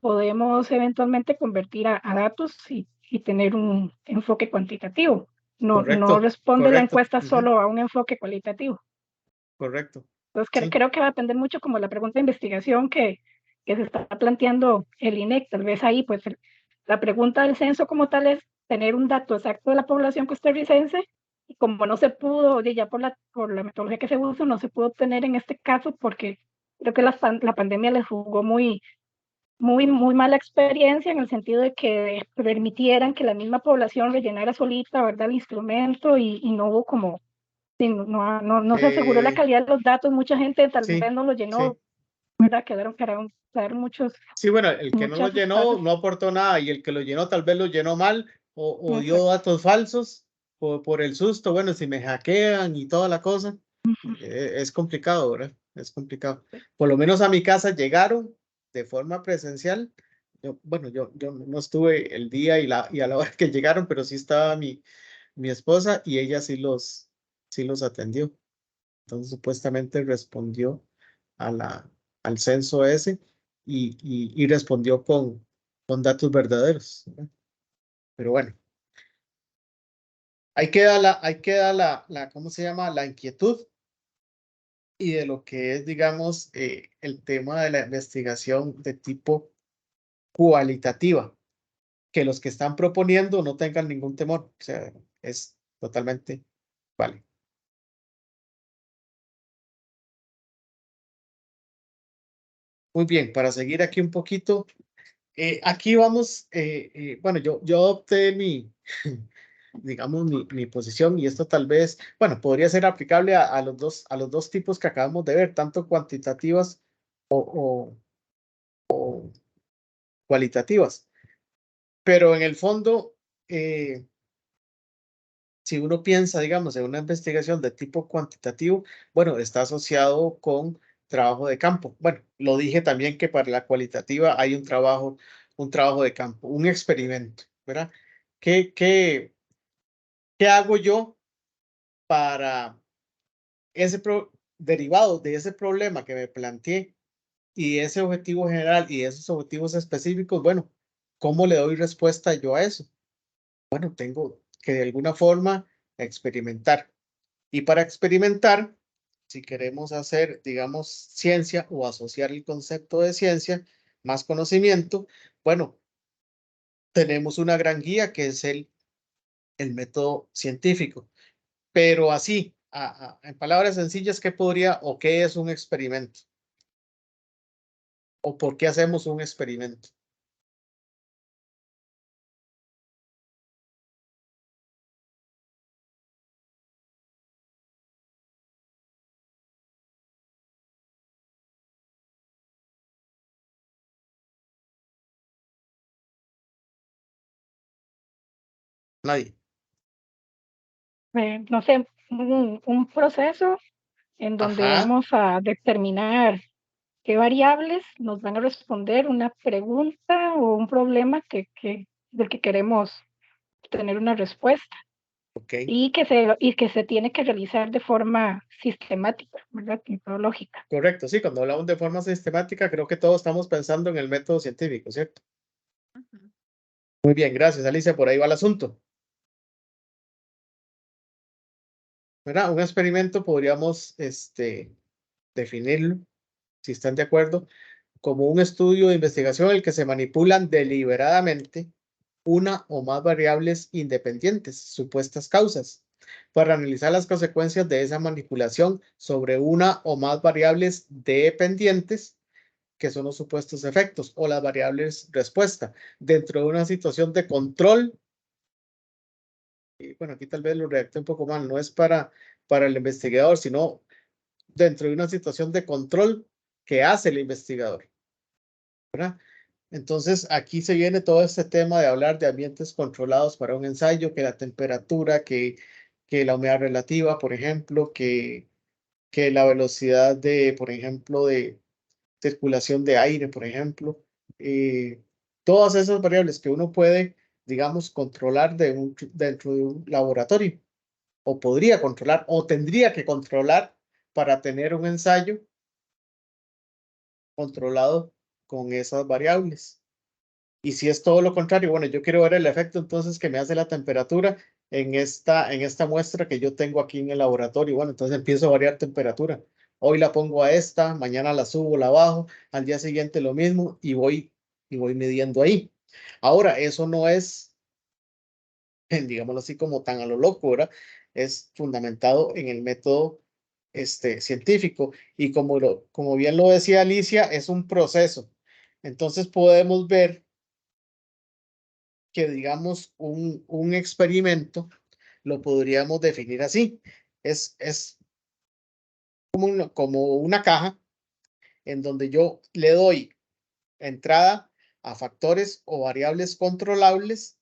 podemos eventualmente convertir a datos y tener un enfoque cuantitativo. No Correcto, responde la correcto. encuesta solo a un enfoque cualitativo. Correcto. Entonces, Sí. creo que va a depender mucho como la pregunta de investigación que se está planteando el INEC. Tal vez ahí, pues, la pregunta del censo como tal es tener un dato exacto de la población costarricense, y como no se pudo, ya por la metodología que se usa, no se pudo obtener en este caso porque creo que la pandemia les jugó muy mala experiencia en el sentido de que permitieran que la misma población rellenara solita, ¿verdad?, el instrumento, y no hubo como, no se aseguró la calidad de los datos. Mucha gente tal Sí, vez no lo llenó, sí. ¿verdad? Quedaron muchos. Sí, bueno, el que no lo muchas llenó cosas. no aportó nada, y el que lo llenó tal vez lo llenó mal o dio Exacto. datos falsos por el susto. Bueno, si me hackean y toda la cosa, es complicado, ¿verdad? Es complicado. Por lo menos a mi casa llegaron de forma presencial. Bueno, yo no estuve el día y a la hora que llegaron, pero sí estaba mi esposa, y ella sí los atendió. Entonces, supuestamente respondió al censo ese, y respondió con datos verdaderos, ¿verdad? Pero bueno, ahí queda ¿cómo se llama? La inquietud, y de lo que es, digamos, el tema de la investigación de tipo cualitativa, que los que están proponiendo no tengan ningún temor. O sea, es totalmente vale. Muy bien, para seguir aquí un poquito, aquí vamos, bueno, yo adopté digamos, mi posición, y esto tal vez, bueno, podría ser aplicable a los dos tipos que acabamos de ver, tanto cuantitativas o cualitativas. Pero en el fondo, si uno piensa, digamos, en una investigación de tipo cuantitativo, bueno, está asociado con trabajo de campo. Bueno, lo dije también que para la cualitativa hay un trabajo de campo, un experimento, ¿verdad? ¿Qué hago yo para derivado de ese problema que me planteé, y ese objetivo general y esos objetivos específicos? Bueno, ¿cómo le doy respuesta yo a eso? Bueno, tengo que de alguna forma experimentar. Y para experimentar, si queremos hacer, digamos, ciencia o asociar el concepto de ciencia, más conocimiento, bueno, tenemos una gran guía que es el método científico. Pero así, en palabras sencillas, ¿qué podría o qué es un experimento? ¿O por qué hacemos un experimento? Nadie. No sé, un proceso en donde Ajá. vamos a determinar qué variables nos van a responder una pregunta o un problema del que queremos tener una respuesta. Ok, Y que se tiene que realizar de forma sistemática, ¿verdad? Metodológica. correcto. Sí, cuando hablamos de forma sistemática, creo que todos estamos pensando en el método científico, ¿cierto? Ujú. Muy bien, gracias, Alicia. Por ahí va el asunto. ¿Verdad? Un experimento podríamos definirlo, si están de acuerdo, como un estudio de investigación en el que se manipulan deliberadamente una o más variables independientes, supuestas causas, para analizar las consecuencias de esa manipulación sobre una o más variables dependientes, que son los supuestos efectos o las variables respuesta, dentro de una situación de control. Y bueno, aquí tal vez lo redacté un poco mal, no es para el investigador, sino dentro de una situación de control que hace el investigador, ¿verdad? Entonces, aquí se viene todo este tema de hablar de ambientes controlados para un ensayo, que la temperatura, que la humedad relativa, por ejemplo, que la velocidad de, por ejemplo, de circulación de aire, por ejemplo. Todas esas variables que uno puede, digamos, controlar dentro de un laboratorio, o podría controlar, o tendría que controlar para tener un ensayo controlado con esas variables. Y si es todo lo contrario, bueno, yo quiero ver el efecto entonces que me hace la temperatura en esta muestra que yo tengo aquí en el laboratorio. Bueno, entonces empiezo a variar temperatura. Hoy la pongo a esta, mañana la subo, la bajo, al día siguiente lo mismo y voy midiendo ahí. Ahora, eso no es, digámoslo así, como tan a lo loco, ¿verdad? Es fundamentado en el método científico y como bien lo decía Alicia, es un proceso. Entonces podemos ver que, digamos, un experimento lo podríamos definir así. Es como una caja en donde yo le doy entrada a factores o variables controlables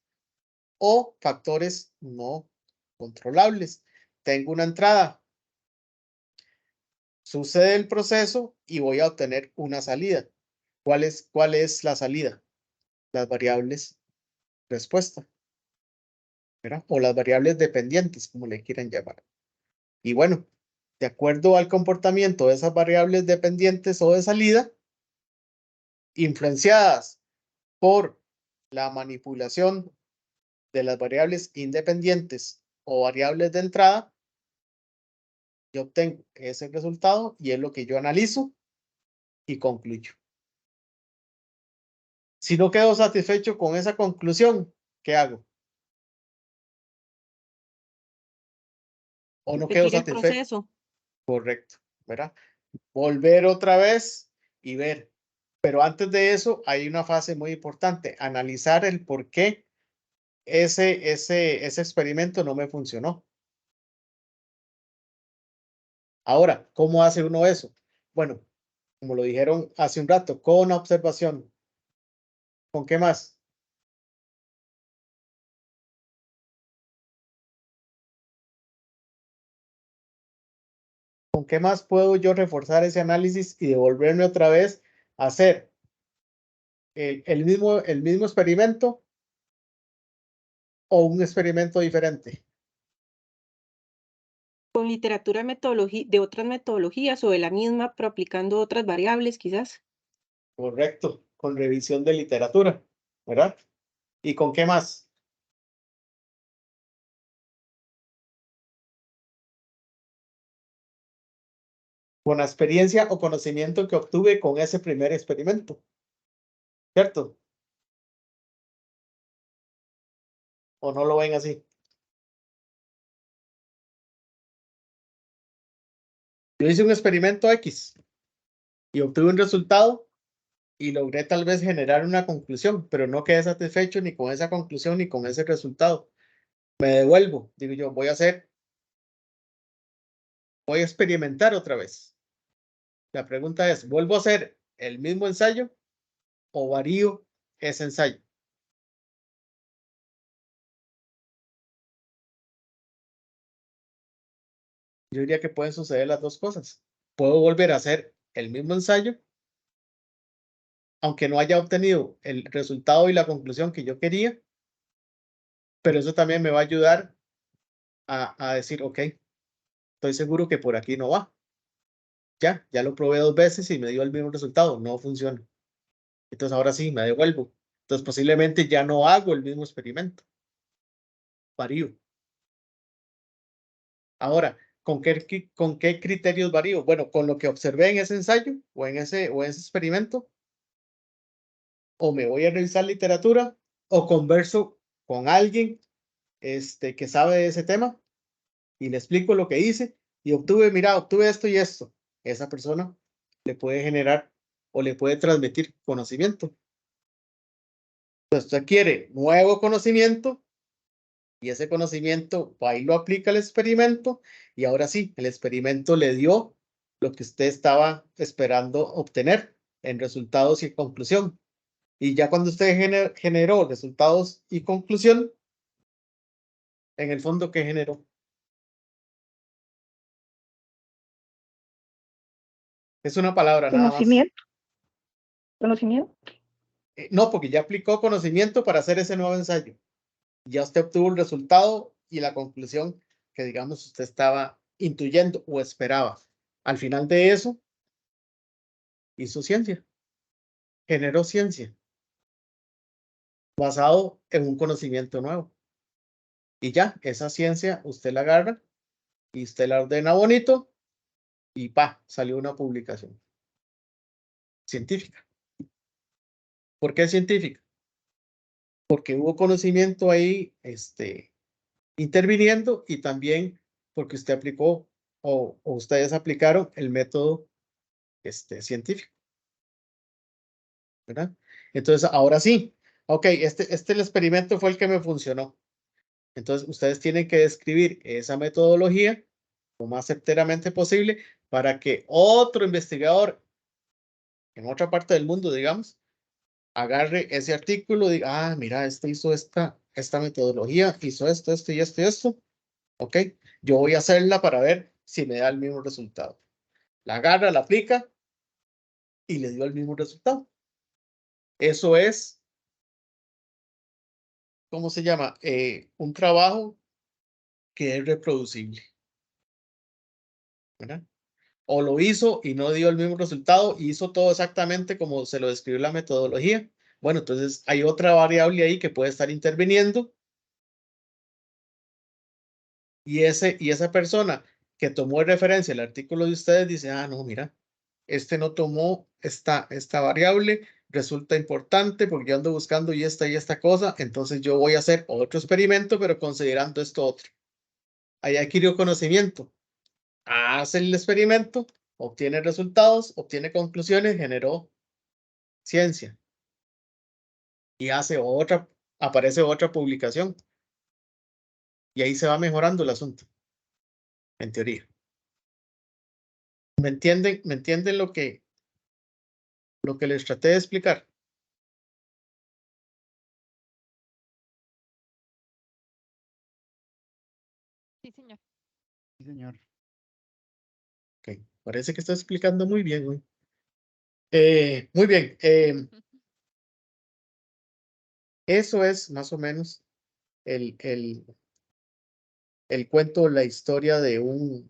o factores no controlables. Tengo una entrada, sucede el proceso y voy a obtener una salida. ¿Cuál es la salida? Las variables respuesta, ¿verdad? O las variables dependientes, como le quieran llamar. Y bueno, de acuerdo al comportamiento de esas variables dependientes o de salida, influenciadas por la manipulación de las variables independientes o variables de entrada, yo obtengo ese resultado y es lo que yo analizo y concluyo. Si no quedo satisfecho con esa conclusión, ¿qué hago? O no quedo Repetir el satisfecho. proceso. Correcto, ¿verdad? Volver otra vez y ver. Pero antes de eso, hay una fase muy importante, analizar el por qué ese experimento no me funcionó. Ahora, ¿cómo hace uno eso? Bueno, como lo dijeron hace un rato, con observación. ¿Con qué más? ¿Con qué más puedo yo reforzar ese análisis y devolverme otra vez a hacer el mismo experimento o un experimento diferente? Con literatura de otras metodologías o de la misma, pero aplicando otras variables, quizás. Correcto, con revisión de literatura, ¿verdad? ¿Y con qué más? Con la experiencia o conocimiento que obtuve con ese primer experimento, ¿cierto? ¿O no lo ven así? Yo hice un experimento X y obtuve un resultado y logré tal vez generar una conclusión, pero no quedé satisfecho ni con esa conclusión ni con ese resultado. Me devuelvo, digo yo, voy a experimentar otra vez. La pregunta es, ¿vuelvo a hacer el mismo ensayo o varío ese ensayo? Yo diría que pueden suceder las dos cosas. Puedo volver a hacer el mismo ensayo, aunque no haya obtenido el resultado y la conclusión que yo quería, pero eso también me va a ayudar a decir, ok, estoy seguro que por aquí no va. Ya lo probé 2 veces y me dio el mismo resultado, no funciona. Entonces ahora sí, me devuelvo. Entonces posiblemente ya no hago el mismo experimento. Varío. Ahora, ¿con qué criterios varío? Bueno, con lo que observé en ese ensayo o en ese experimento, o me voy a revisar literatura o converso con alguien que sabe de ese tema y le explico lo que hice y obtuve esto y esto. Esa persona le puede generar o le puede transmitir conocimiento. Entonces, usted quiere nuevo conocimiento y ese conocimiento va y lo aplica al experimento y ahora sí, el experimento le dio lo que usted estaba esperando obtener en resultados y conclusión. Y ya cuando usted generó resultados y conclusión, en el fondo, ¿qué generó? Es una palabra nada más. Conocimiento. Conocimiento. No, porque ya aplicó conocimiento para hacer ese nuevo ensayo. Ya usted obtuvo el resultado y la conclusión que, digamos, usted estaba intuyendo o esperaba. Al final de eso, hizo ciencia. Generó ciencia basado en un conocimiento nuevo. Y ya, esa ciencia usted la agarra y usted la ordena bonito y pa, salió una publicación científica. ¿Por qué científica? Porque hubo conocimiento ahí, interviniendo y también porque usted aplicó o ustedes aplicaron el método, científico, ¿verdad? Entonces, ahora sí, ok, el experimento fue el que me funcionó. Entonces, ustedes tienen que describir esa metodología lo más certeramente posible para que otro investigador en otra parte del mundo, digamos, agarre ese artículo y diga, mira, hizo esta metodología, hizo esto y esto. Ok, yo voy a hacerla para ver si me da el mismo resultado. La agarra, la aplica y le dio el mismo resultado. Eso es, ¿cómo se llama? Un trabajo que es reproducible, ¿verdad? O lo hizo y no dio el mismo resultado y hizo todo exactamente como se lo describió la metodología. Bueno, entonces hay otra variable ahí que puede estar interviniendo y esa persona que tomó de referencia el artículo de ustedes dice, no, mira, no tomó esta variable, resulta importante porque yo ando buscando y esta cosa, entonces yo voy a hacer otro experimento, pero considerando esto otro. Ahí adquirió conocimiento, hace el experimento, obtiene resultados, obtiene conclusiones, generó ciencia y aparece otra publicación y ahí se va mejorando el asunto, en teoría. ¿Me entienden? ¿Me entienden lo que les traté de explicar? Sí, señor. Sí, señor. Ok, parece que está explicando muy bien, güey. Muy bien. Eso es más o menos el cuento, la historia de un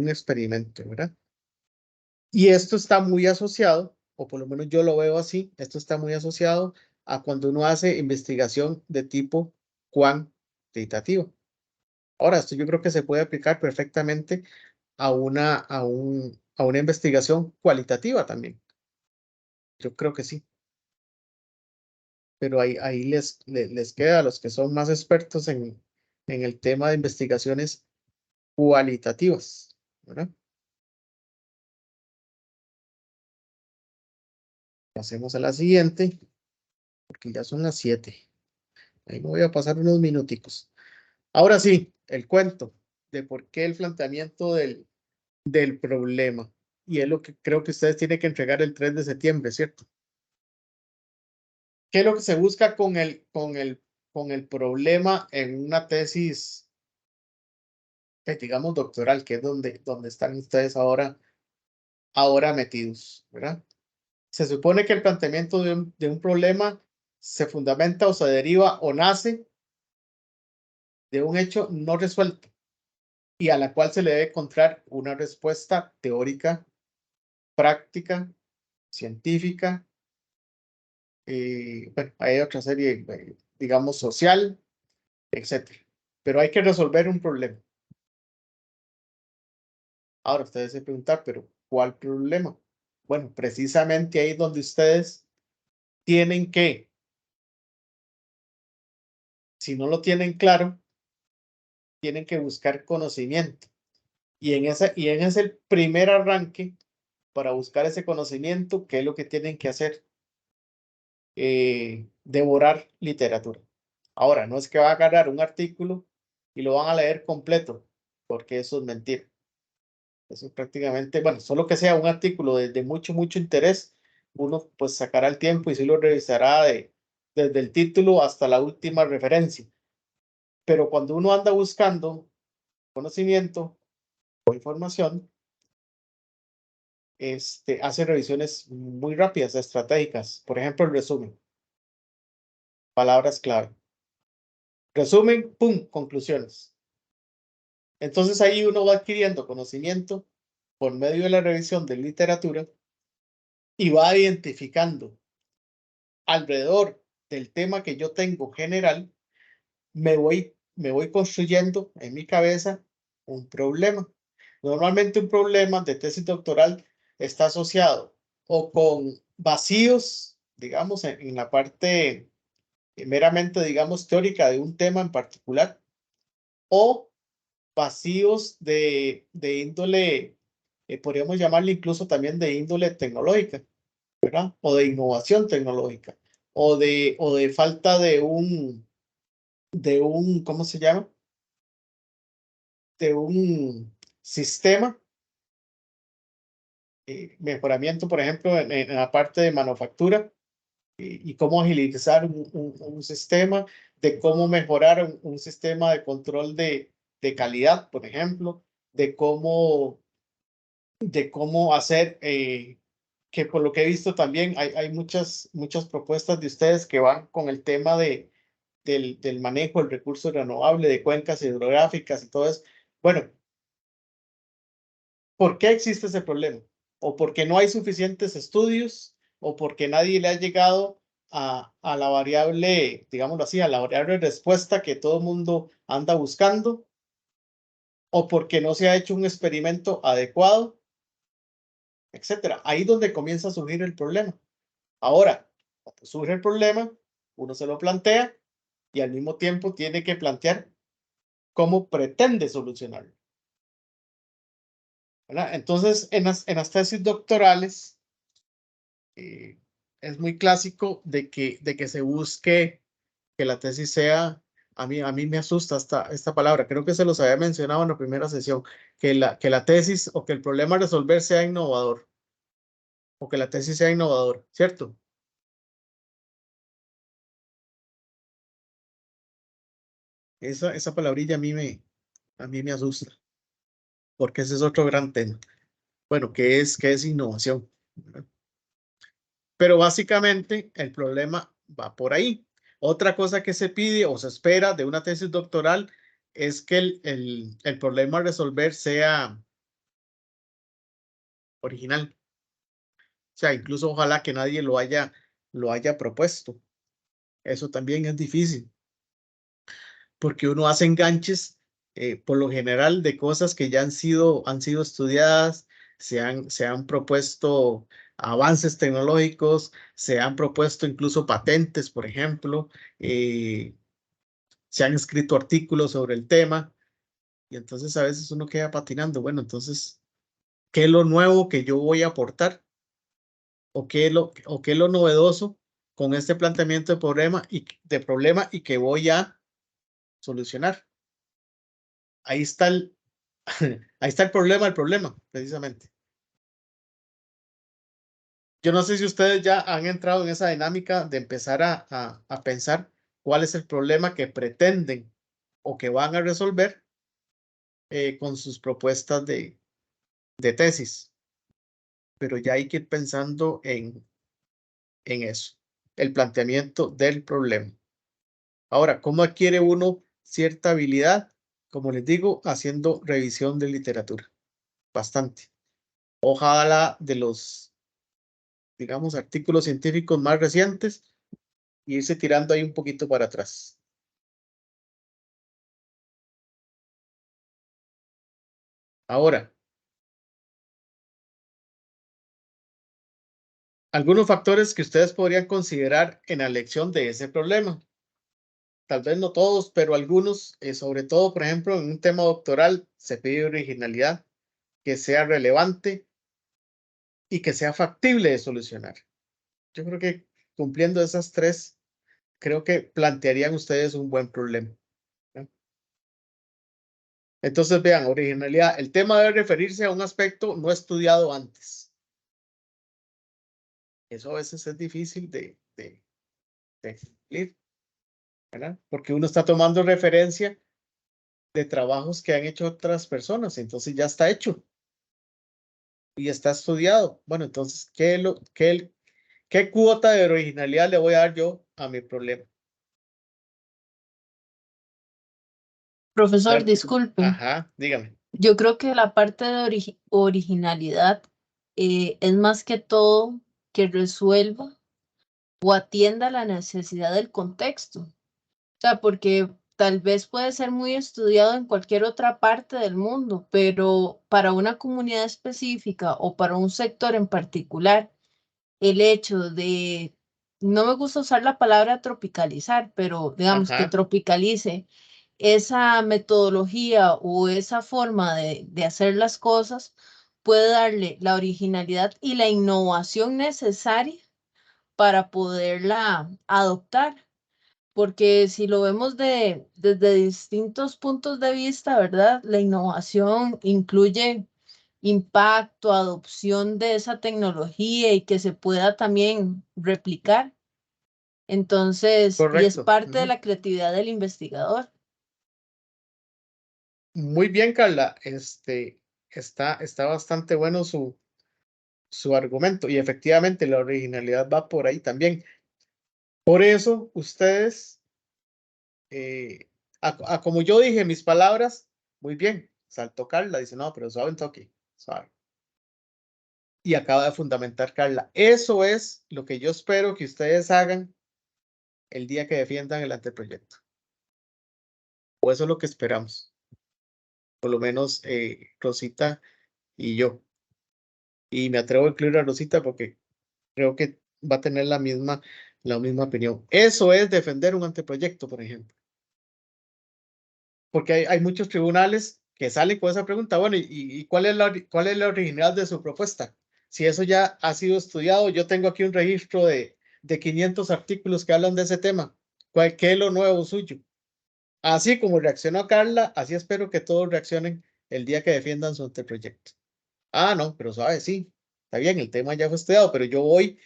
experimento, ¿verdad? Y esto está muy asociado, o por lo menos yo lo veo así, esto está muy asociado a cuando uno hace investigación de tipo cuantitativo. Ahora, esto yo creo que se puede aplicar perfectamente a una investigación cualitativa también. Yo creo que sí. Pero ahí les queda a los que son más expertos en el tema de investigaciones cualitativas, ¿verdad? Pasemos a la siguiente, porque ya son las 7. Ahí me voy a pasar unos minuticos. Ahora sí, el cuento de por qué el planteamiento del problema. Y es lo que creo que ustedes tienen que entregar el 3 de septiembre, ¿cierto? ¿Qué es lo que se busca con el problema en una tesis digamos doctoral, que es donde están ustedes ahora metidos, ¿verdad? Se supone que el planteamiento de un problema se fundamenta o se deriva o nace de un hecho no resuelto y a la cual se le debe encontrar una respuesta teórica, práctica, científica, bueno, hay otra serie, digamos, social, etcétera. Pero hay que resolver un problema. Ahora ustedes se preguntan, pero ¿cuál problema? Bueno, precisamente ahí donde ustedes tienen que, si no lo tienen claro, tienen que buscar conocimiento. Y en ese primer arranque, para buscar ese conocimiento, ¿qué es lo que tienen que hacer? Devorar literatura. Ahora, no es que va a agarrar un artículo y lo van a leer completo, porque eso es mentira. Eso es prácticamente, bueno, solo que sea un artículo de mucho interés, uno pues sacará el tiempo y sí lo revisará desde el título hasta la última referencia. Pero cuando uno anda buscando conocimiento o información, hace revisiones muy rápidas, estratégicas. Por ejemplo, el resumen. Palabras clave. Resumen, pum, conclusiones. Entonces ahí uno va adquiriendo conocimiento por medio de la revisión de literatura y va identificando alrededor del tema que yo tengo general, me voy construyendo en mi cabeza un problema. Normalmente un problema de tesis doctoral está asociado o con vacíos, digamos, en la parte meramente, digamos, teórica de un tema en particular, o vacíos de índole, podríamos llamarle incluso también de índole tecnológica, ¿verdad? O de innovación tecnológica, o de falta de un, ¿cómo se llama? De un sistema, mejoramiento, por ejemplo, en la parte de manufactura, y cómo agilizar un sistema, de cómo mejorar un sistema de control de calidad, por ejemplo, de cómo hacer, que por lo que he visto también hay muchas propuestas de ustedes que van con el tema del manejo del recurso renovable, de cuencas hidrográficas y todo eso. Bueno, ¿por qué existe ese problema? O porque no hay suficientes estudios, o porque nadie le ha llegado a la variable, digámoslo así, a la variable respuesta que todo el mundo anda buscando, o porque no se ha hecho un experimento adecuado, etcétera. Ahí es donde comienza a surgir el problema. Ahora, cuando surge el problema, uno se lo plantea y al mismo tiempo tiene que plantear cómo pretende solucionarlo, ¿verdad? Entonces, en las tesis doctorales, es muy clásico de que se busque que la tesis sea, a mí me asusta esta palabra, creo que se los había mencionado en la primera sesión, que la tesis o que el problema a resolver sea innovador, o que la tesis sea innovador, ¿cierto? Esa palabrilla a mí me asusta, porque ese es otro gran tema. Bueno, ¿qué es innovación? Pero básicamente el problema va por ahí. Otra cosa que se pide o se espera de una tesis doctoral es que el problema a resolver sea original. O sea, incluso ojalá que nadie lo haya propuesto. Eso también es difícil, porque uno hace enganches, por lo general, de cosas que ya han sido estudiadas, se han propuesto avances tecnológicos, se han propuesto incluso patentes, por ejemplo, se han escrito artículos sobre el tema, y entonces a veces uno queda patinando. Bueno, entonces, ¿qué es lo nuevo que yo voy a aportar? ¿O qué es lo novedoso con este planteamiento de problema y que voy a solucionar? Ahí está ahí está el problema, precisamente. Yo no sé si ustedes ya han entrado en esa dinámica de empezar a pensar cuál es el problema que pretenden o que van a resolver, con sus propuestas de tesis, pero ya hay que ir pensando en eso, el planteamiento del problema. Ahora, ¿cómo adquiere uno cierta habilidad? Como les digo, haciendo revisión de literatura, bastante. Ojalá de los, digamos, artículos científicos más recientes y irse tirando ahí un poquito para atrás. Ahora, algunos factores que ustedes podrían considerar en la elección de ese problema. Tal vez no todos, pero algunos, sobre todo, por ejemplo, en un tema doctoral, se pide originalidad, que sea relevante y que sea factible de solucionar. Yo creo que cumpliendo esas tres, creo que plantearían ustedes un buen problema, ¿no? Entonces, vean, originalidad. El tema debe referirse a un aspecto no estudiado antes. Eso a veces es difícil de cumplir, ¿verdad? Porque uno está tomando referencia de trabajos que han hecho otras personas, entonces ya está hecho y está estudiado. Bueno, entonces, ¿qué cuota de originalidad le voy a dar yo a mi problema? Profesor, disculpe. Ajá, dígame. Yo creo que la parte de originalidad es más que todo que resuelva o atienda la necesidad del contexto. O sea, porque tal vez puede ser muy estudiado en cualquier otra parte del mundo, pero para una comunidad específica o para un sector en particular, el hecho de, no me gusta usar la palabra tropicalizar, pero digamos que Ajá. tropicalice esa metodología o esa forma de hacer las cosas, puede darle la originalidad y la innovación necesaria para poderla adoptar. Porque si lo vemos desde distintos puntos de vista, ¿verdad? La innovación incluye impacto, adopción de esa tecnología y que se pueda también replicar. Entonces, y es Correcto. parte de la creatividad del investigador. Muy bien, Carla. Está bastante bueno su argumento y efectivamente la originalidad va por ahí también. Por eso ustedes, como yo dije mis palabras, muy bien, saltó Carla, dice, no, pero suave un toque, suave. Y acaba de fundamentar Carla. Eso es lo que yo espero que ustedes hagan el día que defiendan el anteproyecto. O eso es lo que esperamos. Por lo menos Rosita y yo. Y me atrevo a incluir a Rosita porque creo que va a tener la misma opinión. Eso es defender un anteproyecto, por ejemplo. Porque hay muchos tribunales que salen con esa pregunta, bueno, ¿y cuál es la originalidad de su propuesta? Si eso ya ha sido estudiado, yo tengo aquí un registro de 500 artículos que hablan de ese tema. ¿Qué es lo nuevo suyo? Así como reaccionó Carla, así espero que todos reaccionen el día que defiendan su anteproyecto. Ah, no, pero suave, sí, está bien, el tema ya fue estudiado, pero yo voy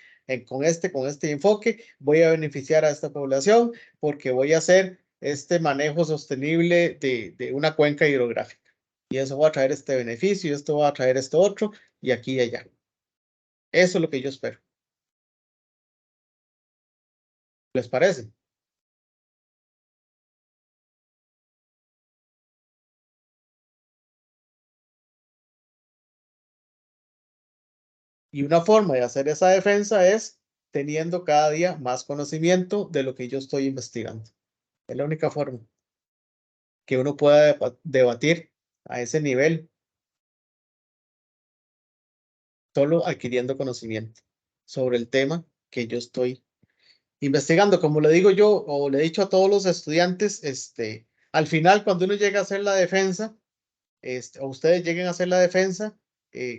con este enfoque, voy a beneficiar a esta población porque voy a hacer este manejo sostenible de una cuenca hidrográfica. Y eso va a traer este beneficio, esto va a traer esto otro, y aquí y allá. Eso es lo que yo espero. ¿Les parece? Y una forma de hacer esa defensa es teniendo cada día más conocimiento de lo que yo estoy investigando. Es la única forma que uno pueda debatir a ese nivel, solo adquiriendo conocimiento sobre el tema que yo estoy investigando. Como le digo yo, o le he dicho a todos los estudiantes, al final, cuando uno llega a hacer la defensa, o ustedes lleguen a hacer la defensa,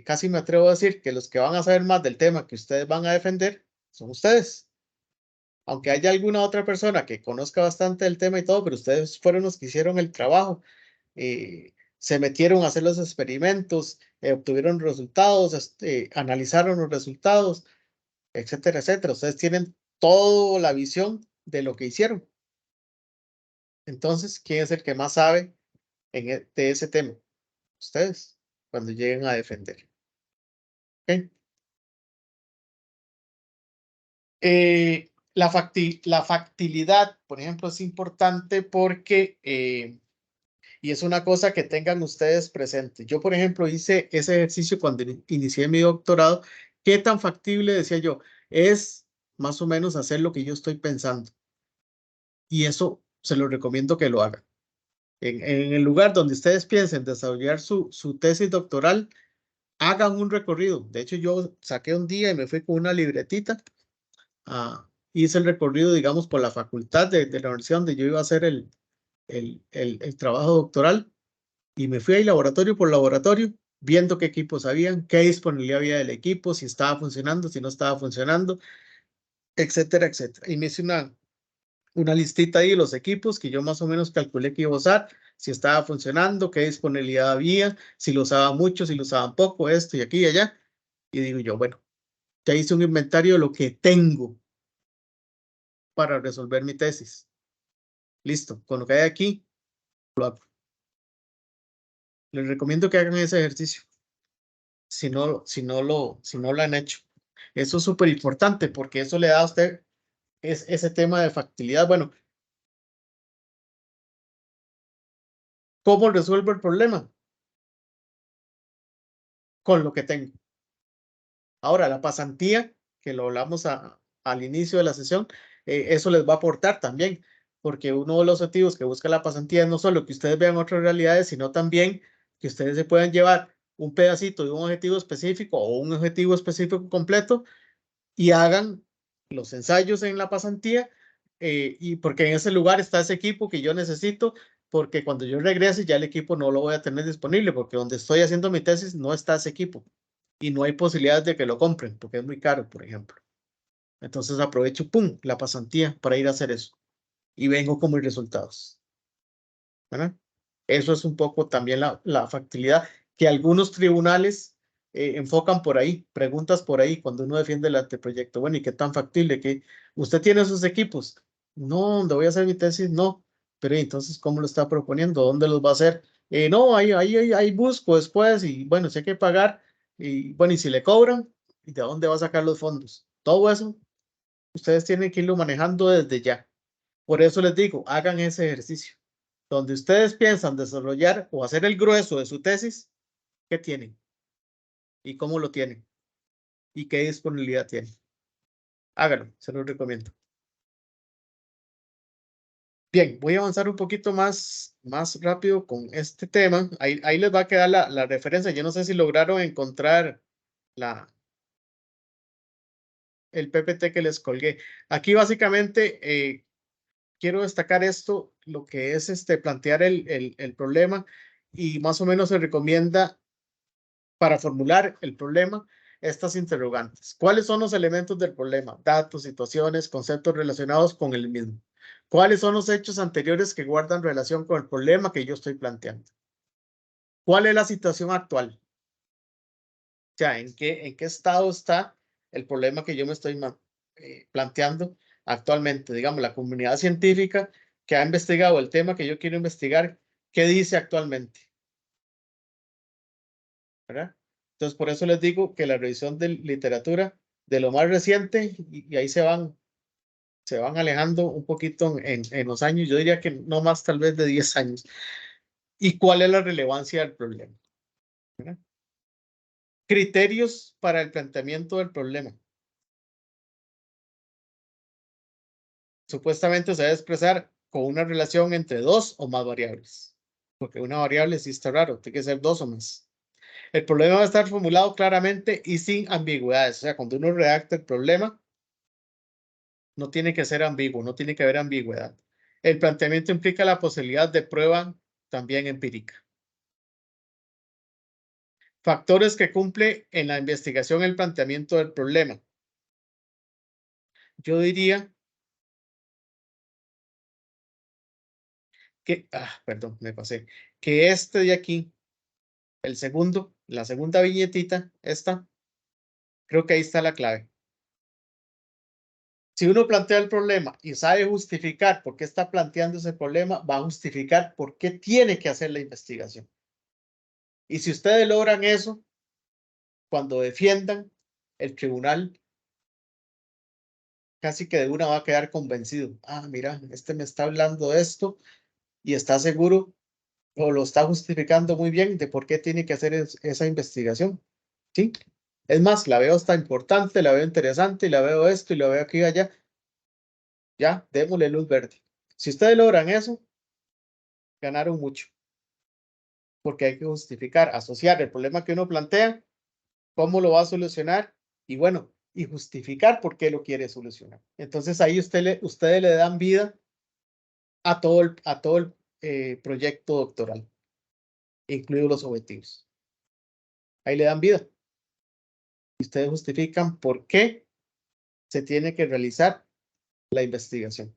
casi me atrevo a decir que los que van a saber más del tema que ustedes van a defender son ustedes. Aunque haya alguna otra persona que conozca bastante del tema y todo, pero ustedes fueron los que hicieron el trabajo, se metieron a hacer los experimentos, obtuvieron resultados, analizaron los resultados, etcétera, etcétera. Ustedes tienen toda la visión de lo que hicieron. Entonces, ¿quién es el que más sabe de ese tema? ustedes cuando lleguen a defender. ¿Okay? La factibilidad, por ejemplo, es importante porque, y es una cosa que tengan ustedes presente. Yo, por ejemplo, hice ese ejercicio cuando inicié mi doctorado. ¿Qué tan factible, decía yo? Es más o menos hacer lo que yo estoy pensando. Y eso se lo recomiendo que lo hagan. En el lugar donde ustedes piensen desarrollar su tesis doctoral, hagan un recorrido. De hecho, yo saqué un día y me fui con una libretita. Hice el recorrido, digamos, por la facultad de la universidad donde yo iba a hacer el trabajo doctoral y me fui ahí laboratorio por laboratorio, viendo qué equipos habían, qué disponibilidad había del equipo, si estaba funcionando, si no estaba funcionando, etcétera, etcétera. Y me hice una listita ahí de los equipos que yo más o menos calculé que iba a usar, si estaba funcionando, qué disponibilidad había, si lo usaba mucho, si lo usaban poco, esto y aquí y allá. Y digo yo, bueno, ya hice un inventario de lo que tengo para resolver mi tesis. Listo, con lo que hay aquí, lo hago. Les recomiendo que hagan ese ejercicio. Si no lo han hecho. Eso es súper importante porque eso le da a usted ese tema de factibilidad. Bueno, ¿cómo resuelvo el problema? Con lo que tengo. Ahora, la pasantía, que lo hablamos al inicio de la sesión, eso les va a aportar también, porque uno de los objetivos que busca la pasantía es no solo que ustedes vean otras realidades, sino también que ustedes se puedan llevar un pedacito de un objetivo específico o un objetivo específico completo y hagan los ensayos en la pasantía, y porque en ese lugar está ese equipo que yo necesito, porque cuando yo regrese ya el equipo no lo voy a tener disponible, porque donde estoy haciendo mi tesis no está ese equipo y no hay posibilidades de que lo compren, porque es muy caro, por ejemplo. Entonces aprovecho, pum, la pasantía para ir a hacer eso y vengo con mis resultados. ¿Verdad? Eso es un poco también la factibilidad que algunos tribunales enfocan por ahí, preguntas por ahí cuando uno defiende el anteproyecto. Bueno, ¿y qué tan factible? ¿Que usted tiene sus equipos? No, ¿dónde voy a hacer mi tesis? No. Pero entonces, ¿cómo lo está proponiendo? ¿Dónde los va a hacer? No, ahí busco después y bueno, si hay que pagar y bueno, y si le cobran, ¿y de dónde va a sacar los fondos? Todo eso, ustedes tienen que irlo manejando desde ya. Por eso les digo, hagan ese ejercicio. Donde ustedes piensan desarrollar o hacer el grueso de su tesis, ¿qué tienen? ¿Y cómo lo tienen? ¿Y qué disponibilidad tienen? Háganlo, se los recomiendo. Bien, voy a avanzar un poquito más rápido con este tema. Ahí les va a quedar la referencia. Yo no sé si lograron encontrar el PPT que les colgué. Aquí básicamente quiero destacar esto, lo que es plantear el problema y más o menos se recomienda para formular el problema estas interrogantes. ¿Cuáles son los elementos del problema? Datos, situaciones, conceptos relacionados con el mismo. ¿Cuáles son los hechos anteriores que guardan relación con el problema que yo estoy planteando? ¿Cuál es la situación actual? O sea, ¿en qué estado está el problema que yo me estoy planteando actualmente? Digamos, la comunidad científica que ha investigado el tema que yo quiero investigar, ¿qué dice actualmente? ¿Verdad? Entonces, por eso les digo que la revisión de literatura de lo más reciente, y ahí se van alejando un poquito en los años, yo diría que no más tal vez de 10 años. ¿Y cuál es la relevancia del problema? ¿Verdad? Criterios para el planteamiento del problema. Supuestamente se debe expresar con una relación entre dos o más variables, porque una variable sí está raro, tiene que ser dos o más. El problema va a estar formulado claramente y sin ambigüedades. O sea, cuando uno redacta el problema, no tiene que ser ambiguo, no tiene que haber ambigüedad. El planteamiento implica la posibilidad de prueba también empírica. Factores que cumple en la investigación el planteamiento del problema. Yo diría que, perdón, me pasé, que este de aquí, el segundo, la segunda viñetita, esta, creo que ahí está la clave. Si uno plantea el problema y sabe justificar por qué está planteando ese problema, va a justificar por qué tiene que hacer la investigación. Y si ustedes logran eso, cuando defiendan, el tribunal casi que de una va a quedar convencido. Ah, mira, este me está hablando de esto y está seguro o lo está justificando muy bien de por qué tiene que hacer esa investigación. ¿Sí? Es más, la veo hasta importante, la veo interesante y la veo esto y la veo aquí y allá. Ya, démosle luz verde. Si ustedes logran eso, ganaron mucho. Porque hay que justificar, asociar el problema que uno plantea, cómo lo va a solucionar y bueno, y justificar por qué lo quiere solucionar. Entonces ahí ustedes le dan vida a todo el proyecto doctoral, incluidos los objetivos. Ahí le dan vida. Y ustedes justifican por qué se tiene que realizar la investigación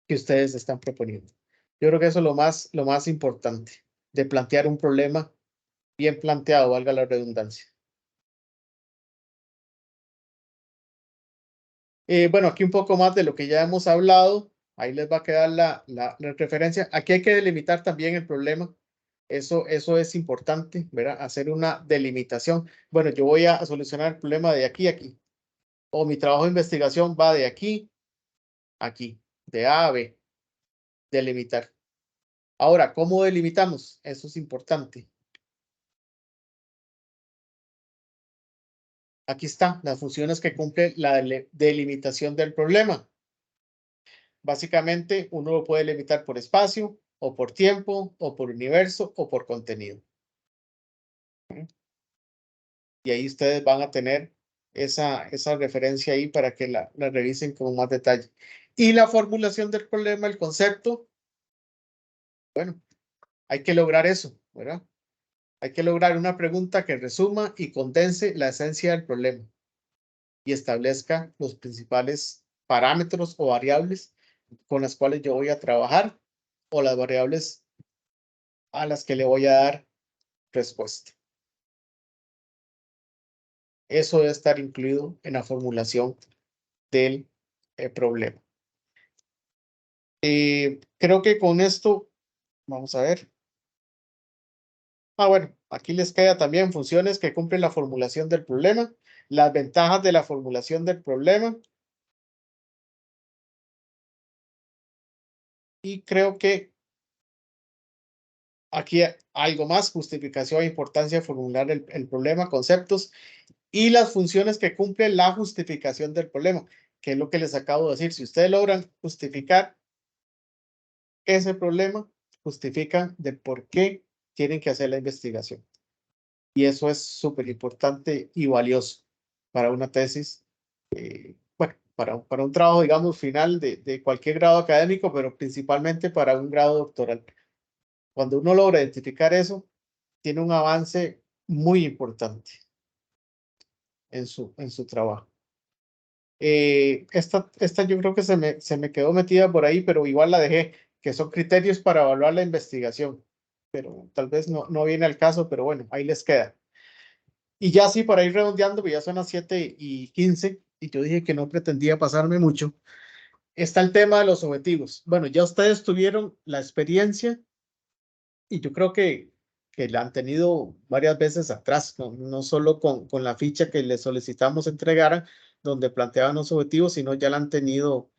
que ustedes están proponiendo. Yo creo que eso es lo más importante, de plantear un problema bien planteado, valga la redundancia. Bueno, aquí un poco más de lo que ya hemos hablado. Ahí les va a quedar la referencia. Aquí hay que delimitar también el problema. Eso es importante, ¿verdad? Hacer una delimitación. Bueno, yo voy a solucionar el problema de aquí a aquí. O mi trabajo de investigación va de aquí a aquí, de A a B. Delimitar. Ahora, ¿cómo delimitamos? Eso es importante. Aquí están las funciones que cumple la delimitación del problema. Básicamente, uno lo puede delimitar por espacio, o por tiempo, o por universo, o por contenido. Y ahí ustedes van a tener esa referencia ahí para que la revisen con más detalle. Y la formulación del problema, el concepto, bueno, hay que lograr eso, ¿verdad? Hay que lograr una pregunta que resuma y condense la esencia del problema y establezca los principales parámetros o variables con las cuales yo voy a trabajar o las variables a las que le voy a dar respuesta. Eso debe estar incluido en la formulación del problema. Creo que con esto, vamos a ver. Bueno, aquí les queda también funciones que cumplen la formulación del problema, las ventajas de la formulación del problema. Y creo que aquí algo más, justificación e importancia de formular el problema, conceptos y las funciones que cumple la justificación del problema, que es lo que les acabo de decir. Si ustedes logran justificar ese problema, justifican de por qué tienen que hacer la investigación. Y eso es súper importante y valioso para una tesis, bueno, para un trabajo, digamos, final de cualquier grado académico, pero principalmente para un grado doctoral. Cuando uno logra identificar eso, tiene un avance muy importante en su trabajo. Esta yo creo que se me quedó metida por ahí, pero igual la dejé, que son criterios para evaluar la investigación. Pero tal vez no viene al caso, pero bueno, ahí les queda. Y ya sí, para ir redondeando, pues ya son las 7:15 y yo dije que no pretendía pasarme mucho. Está el tema de los objetivos. Bueno, ya ustedes tuvieron la experiencia y yo creo que la han tenido varias veces atrás, no solo con la ficha que les solicitamos entregaran, donde planteaban los objetivos, sino ya la han tenido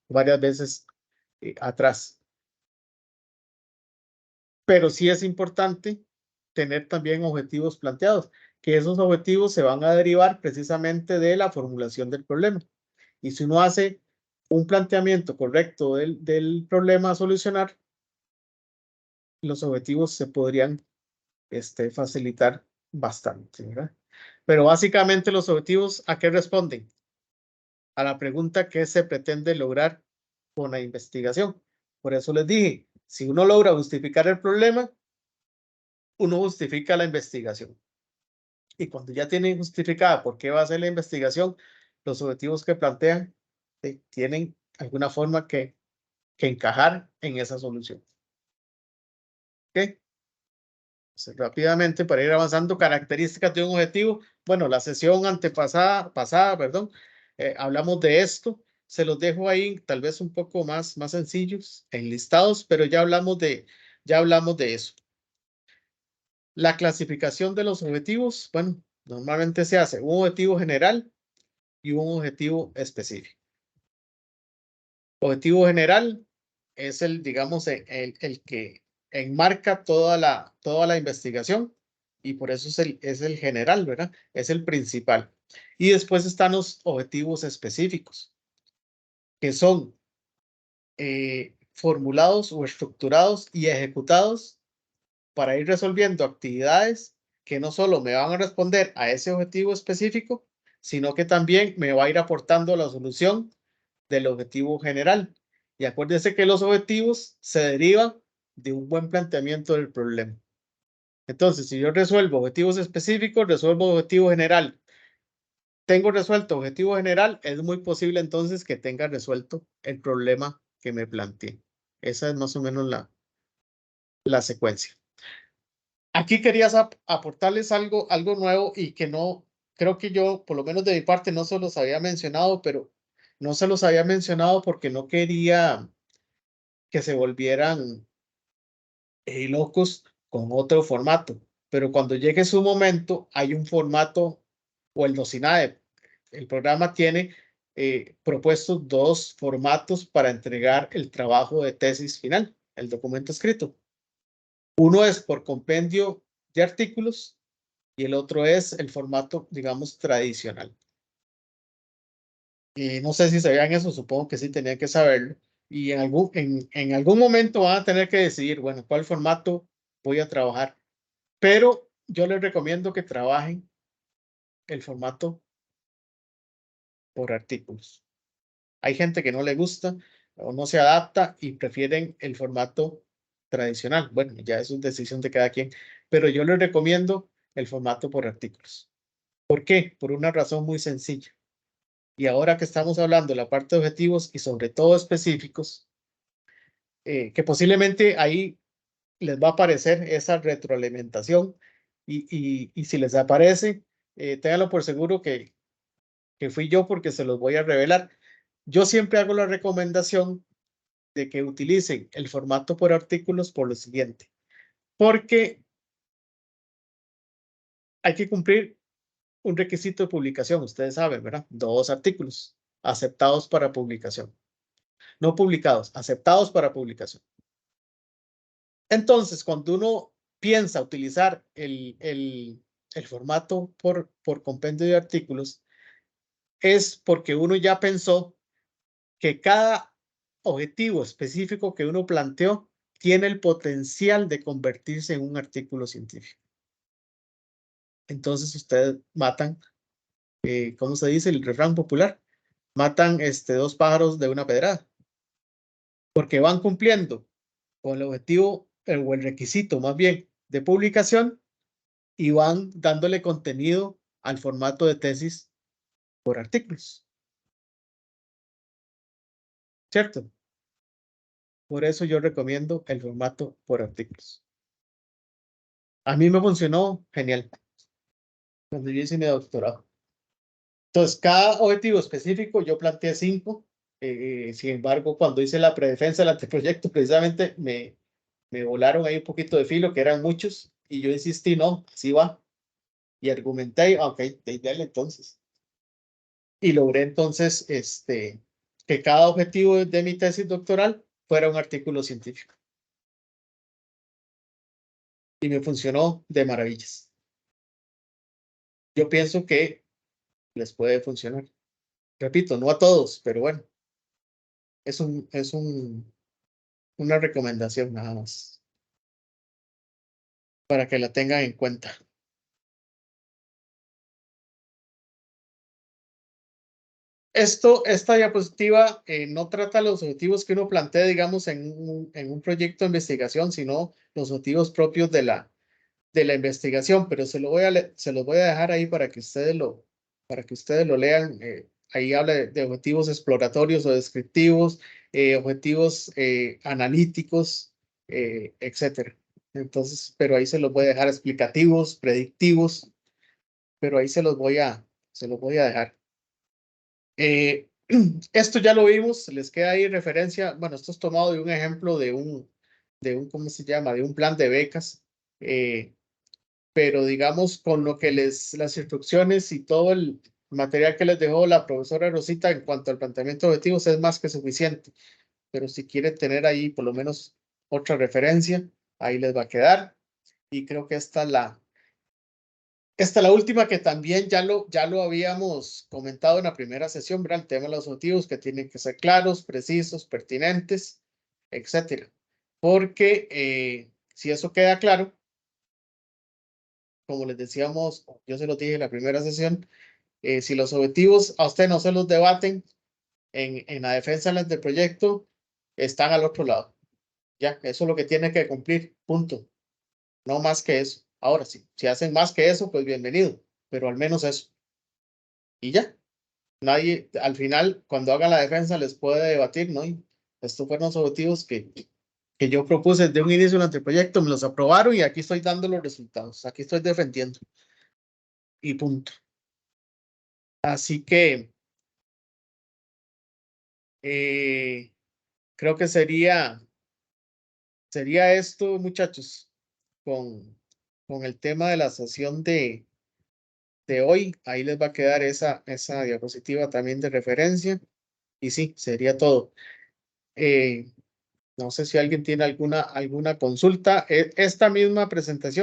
varias veces atrás. Pero sí es importante tener también objetivos planteados, que esos objetivos se van a derivar precisamente de la formulación del problema. Y si uno hace un planteamiento correcto del problema a solucionar, los objetivos se podrían facilitar bastante, ¿verdad? Pero básicamente los objetivos, ¿a qué responden? A la pregunta que se pretende lograr con la investigación. Por eso les dije, si uno logra justificar el problema, uno justifica la investigación. Y cuando ya tienen justificada por qué va a hacer la investigación, los objetivos que plantean tienen alguna forma que encajar en esa solución. ¿Ok? Entonces, rápidamente, para ir avanzando, características de un objetivo. Bueno, la sesión pasada, perdón, hablamos de esto. Se los dejo ahí, tal vez un poco más sencillos, enlistados, pero ya hablamos de eso. La clasificación de los objetivos, bueno, normalmente se hace un objetivo general y un objetivo específico. Objetivo general es el, digamos, el que enmarca toda la investigación y por eso es el general, ¿verdad? Es el principal. Y después están los objetivos específicos, que son formulados o estructurados y ejecutados para ir resolviendo actividades que no solo me van a responder a ese objetivo específico, sino que también me va a ir aportando la solución del objetivo general. Y acuérdense que los objetivos se derivan de un buen planteamiento del problema. Entonces, si yo resuelvo objetivos específicos, resuelvo objetivo general. Tengo resuelto objetivo general, es muy posible entonces que tenga resuelto el problema que me planteé. Esa es más o menos la secuencia. Aquí quería aportarles algo nuevo y que no, creo que yo, por lo menos de mi parte, no se los había mencionado, pero no se los había mencionado porque no quería que se volvieran locos con otro formato. Pero cuando llegue su momento, hay un formato o el DOCINADE. El programa tiene propuestos 2 formatos para entregar el trabajo de tesis final, el documento escrito. Uno es por compendio de artículos y el otro es el formato, digamos, tradicional. Y no sé si sabían eso, supongo que sí tenían que saberlo. Y en algún momento van a tener que decidir, bueno, cuál formato voy a trabajar. Pero yo les recomiendo que trabajen el formato por artículos. Hay gente que no le gusta o no se adapta y prefieren el formato tradicional. Bueno, ya eso es decisión de cada quien, pero yo les recomiendo el formato por artículos. ¿Por qué? Por una razón muy sencilla. Y ahora que estamos hablando de la parte de objetivos y sobre todo específicos, que posiblemente ahí les va a aparecer esa retroalimentación y si les aparece, ténganlo por seguro que fui yo porque se los voy a revelar. Yo siempre hago la recomendación de que utilicen el formato por artículos por lo siguiente, porque hay que cumplir un requisito de publicación, ustedes saben, ¿verdad? 2 artículos aceptados para publicación. No publicados, aceptados para publicación. Entonces, cuando uno piensa utilizar el formato por compendio de artículos, es porque uno ya pensó que cada objetivo específico que uno planteó tiene el potencial de convertirse en un artículo científico. Entonces, ustedes matan, ¿cómo se dice el refrán popular? Matan 2 pájaros de una pedrada. Porque van cumpliendo con el objetivo o el requisito más bien de publicación y van dándole contenido al formato de tesis por artículos. ¿Cierto? Por eso yo recomiendo el formato por artículos. A mí me funcionó genial cuando yo hice mi doctorado. Entonces, cada objetivo específico yo planteé 5. Sin embargo, cuando hice la predefensa del anteproyecto, precisamente me volaron ahí un poquito de filo, que eran muchos, y yo insistí, no, así va. Y argumenté, ok, dale entonces. Y logré entonces que cada objetivo de mi tesis doctoral fuera un artículo científico. Y me funcionó de maravillas. Yo pienso que les puede funcionar. Repito, no a todos, pero bueno, es una recomendación nada más para que la tengan en cuenta. Esta diapositiva no trata los objetivos que uno plantea, digamos, en un proyecto de investigación, sino los objetivos propios de la investigación, pero se los voy a dejar ahí para que ustedes lo lean. Ahí habla de objetivos exploratorios o descriptivos, objetivos analíticos, etcétera. Entonces, pero ahí se los voy a dejar explicativos, predictivos, pero ahí se los voy a dejar. Esto ya lo vimos, les queda ahí referencia. Bueno, esto es tomado de un ejemplo de un ¿cómo se llama? De un plan de becas. pero digamos con lo que las instrucciones y todo el material que les dejó la profesora Rosita en cuanto al planteamiento de objetivos es más que suficiente. Pero si quiere tener ahí por lo menos otra referencia, ahí les va a quedar. Y creo que esta es la última que también ya lo habíamos comentado en la primera sesión, ¿verdad? El tema de los objetivos que tienen que ser claros, precisos, pertinentes, etcétera. Porque si eso queda claro, como les decíamos, yo se lo dije en la primera sesión, si los objetivos a usted no se los debaten en la defensa del proyecto, están al otro lado. Ya, eso es lo que tiene que cumplir, punto. No más que eso. Ahora sí, si hacen más que eso, pues bienvenido, pero al menos eso. Y ya. Nadie, al final, cuando hagan la defensa, les puede debatir, ¿no? Y estos fueron los objetivos que yo propuse desde un inicio del anteproyecto, me los aprobaron y aquí estoy dando los resultados. Aquí estoy defendiendo. Y punto. Así que creo que sería esto, muchachos, con el tema de la sesión de hoy. Ahí les va a quedar esa diapositiva también de referencia. Y sí, sería todo. No sé si alguien tiene alguna consulta. Esta misma presentación